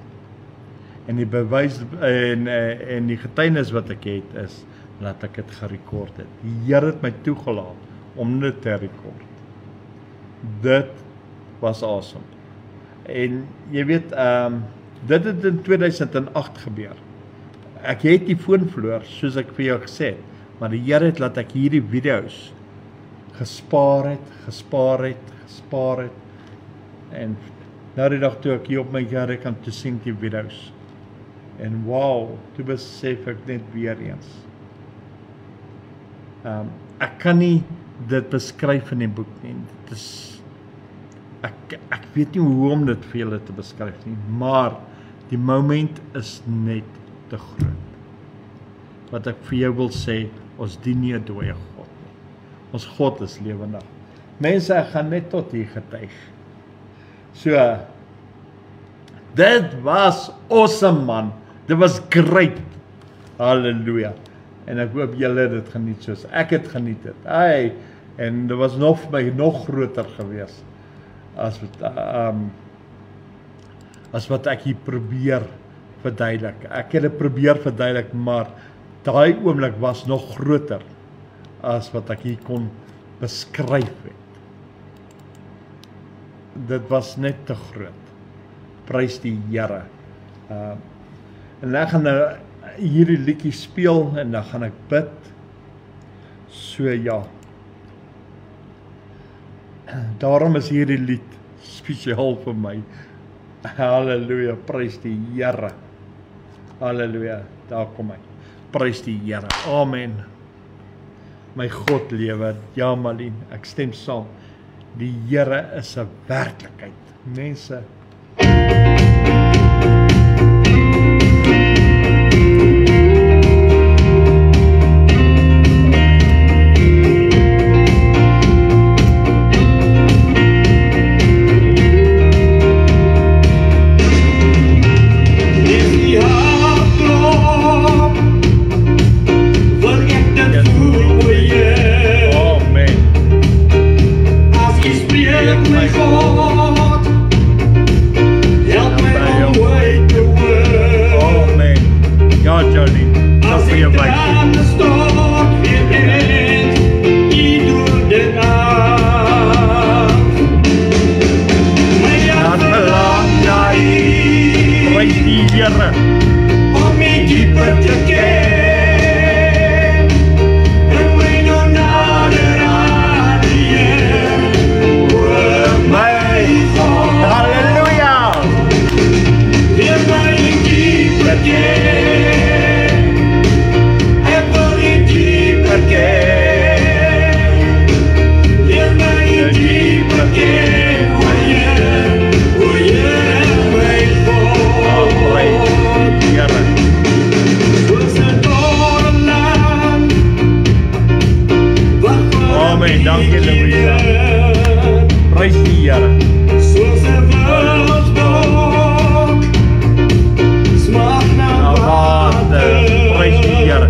S1: En die bewys en die getuienis wat ek het is dat ek dit gerekord het. Die Here het my toegelaat om dit te rekord. Dit was awesome. En jy weet, dit het in 2008 gebeur. Ek het die foon verloor, soos ek vir jou gesê het, maar die Here het laat ek hierdie video's gespaar het, en nou die dag toe ek hier op my Here kan te sien die video's. En wow, toe besef ek net weer eens. ek kan nie dit beskryf in die boek nie. Dit is ek weet nie hoe om dit vir julle te beskryf nie, maar die moment is net te groot. Wat ek vir jou wil sê, ons dien nie 'n dooie God nie. Ons God is lewendig. Mense, ek gaan net tot hier getuig. So, dit was awesome, man. Dit was great. Halleluja. En ek hoop julle het dit geniet soos ek het geniet het. Hey, en dit was nog vir my nog groter gewees as wat ek hier probeer verduidelik. Ek het dit probeer verduidelik, maar daai oomblik was nog groter as wat ek hier kon beskryf het. Dit was net te groot. Prys die Here. En ek gaan nou hierdie liedjie speel en dan gaan ek bid. So ja. Daarom is hierdie lied spesiaal vir my. Halleluja, prys die Here. Halleluja, daar kom hy. Prys die Here. Amen. My God lewe. Ja, Malien, ek stem saam. Die Here is 'n werklikheid. Mense, dankie Louisa. Prys die Here. Soos 'n wildsbok smag na water. Prys die Here.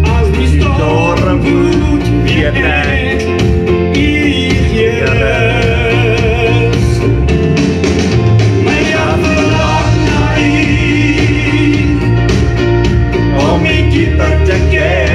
S1: As die storm woed, weet ek, Here is. My hart verlang na U, om U dieper te ken.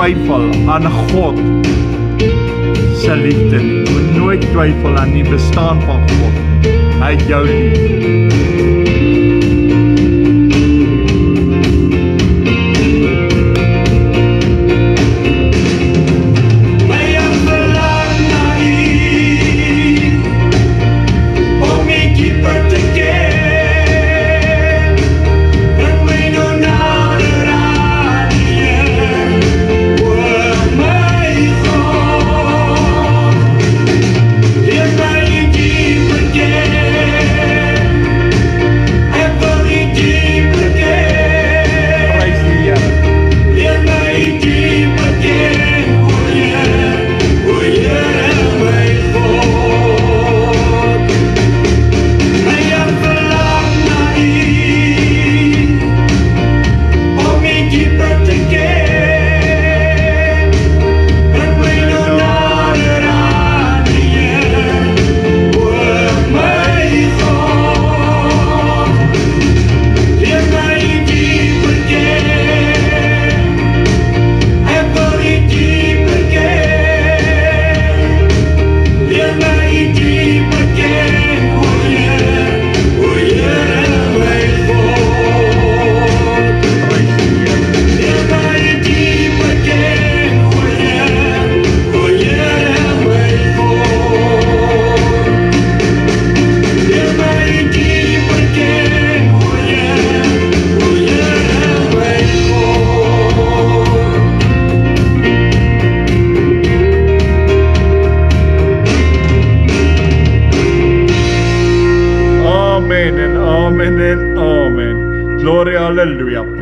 S1: Twyfel aan God se liefde nie. Moet nooit twyfel aan die bestaan van God. Hy het jou lief.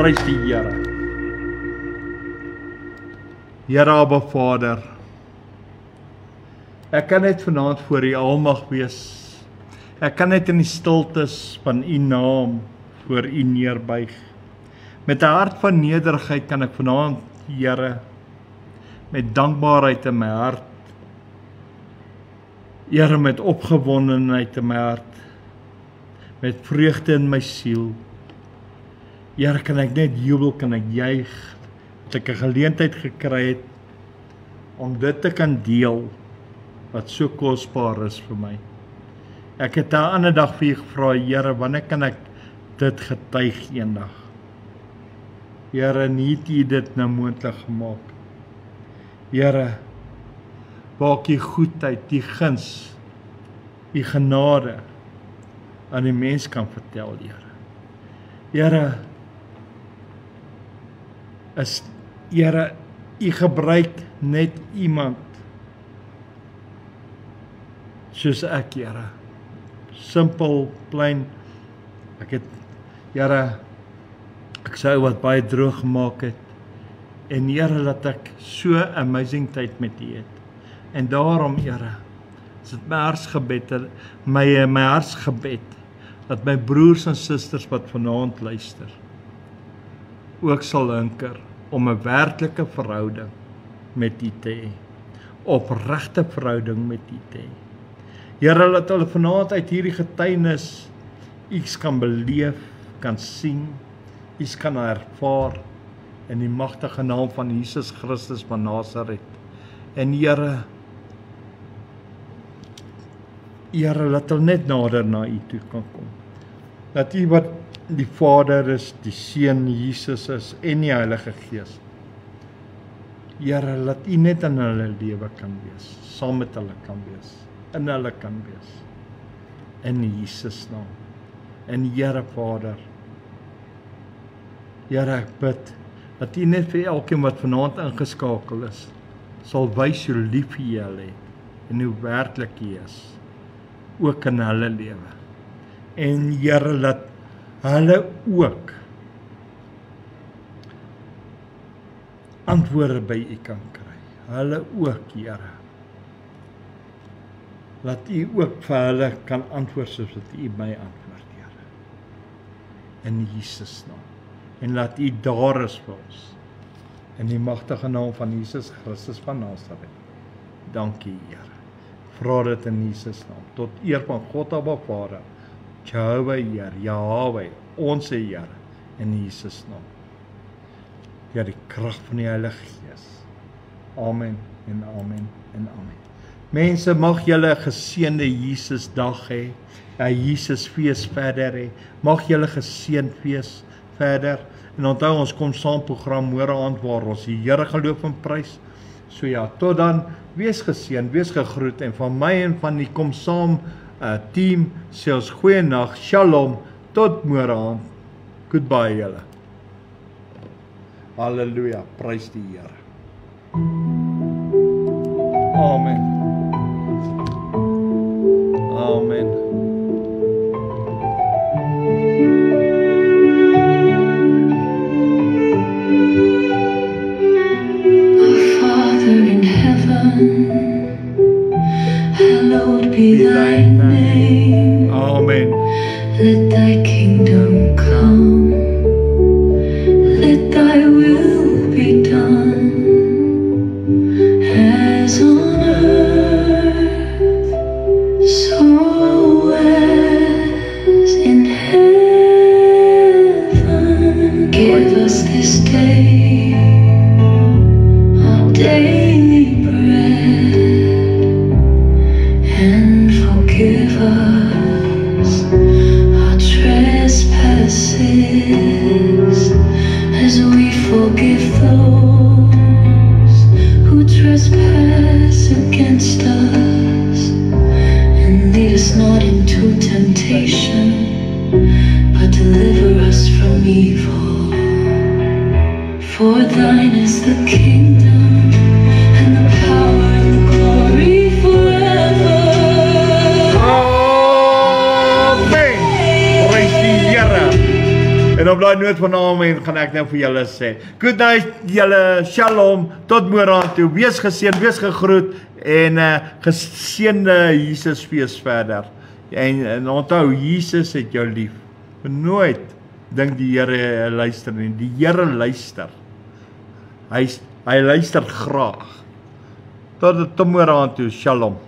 S1: prys die Here. Here Abba Vader, ek kan net vanaand voor U almag wees. Ek kan net in die stiltes van U naam voor U neerbuig. Met 'n hart van nederigheid kan ek vanaand, Here, met dankbaarheid in my hart, Here, met opgewondenheid in my hart, met vreugde in my siel, Here, kan ek net jubel, kan ek juig, dat ek 'n geleentheid gekry het om dit te kan deel wat so kosbaar is vir my. Ek het 'n ander dag vir U gevra, Here, wanneer kan ek dit getuig eendag? Here, nie het U dit nou moontlik gemaak. Here, maak U goedheid, U guns, U genade aan die mens kan vertel, Here. Here, U gebruik net iemand soos ek, Here. Simpel, plain. Here, ek sou wat baie droog gemaak het. En Here, dat ek so amazing tyd met U het. En daarom, Here, is dit my hartsgebed, my hartsgebed, dat my broers en susters wat vanaand luister, ook sal hinker om 'n werklike verhouding met U te hê. Opregte verhouding met U te hê. Here, laat hulle vanaand uit hierdie getuienis iets kan beleef, kan sien, iets kan ervaar in die magtige naam van Jesus Christus van Nasaret. En Here, laat hulle net nader na U toe kan kom. Dat U wat die Vader is, die Seun Jesus is en die Heilige Gees. Here, laat U net in hulle lewe kan wees, saam met hulle kan wees, in hulle kan wees. In Jesus naam. En Here Vader, Here, ek bid dat U net vir elkeen wat vanaand ingeskakel is, sal wys hoe lief U hulle het en hoe werklik U is, ook in hulle lewe. En Here, laat hulle ook antwoorde by U kan kry. Hulle ook, Here. Laat U ook vir hulle kan antwoord soos wat U my antwoord, Here. In Jesus naam. En laat U daar is vir ons. In die magtige naam van Jesus Christus van Nasaret. Dankie, Here. Vra dit in Jesus naam. Tot eer van God Abba Vader. Jehovah, Here, Yahweh, ons Here, in Jesus naam. Ja, die krag van die Heilige Gees. Amen en amen en amen. Mense, mag julle 'n geseënde Jesusdag hê. 'n Jesusfees verder hê. Mag julle geseënd wees verder. En onthou, ons kom saam program môre aand waar ons die Here gaan loof en prys. So ja, tot dan, wees geseënd, wees gegroet en van my en van die kom saam team sê ons goeienag, shalom, tot môre aand. Goodbye julle. Halleluja, prys die Here. Amen. Amen.
S2: Our Father in heaven, hallowed be thy name.
S1: Amen.
S2: Let thy kingdom come. Let thy will be done, as on earth, so as in heaven. Give us this day our daily bread, and forgive us our trespasses, as we forgive those who trespass against us. And lead us not into temptation, but deliver us from evil. For thine is the kingdom, and the power, and the glory forever.
S1: Amen. Prys die Here. En op op daai noot van amen gaan ek nou vir julle sê. Good night julle, shalom, tot môre aan toe. Wees geseën, wees gegroet en geseënde Jesusfees verder. En onthou, Jesus het jou lief. Nooit dink die Here luister nie. Die Here luister. Hy luister graag. Tot môre aan toe, shalom.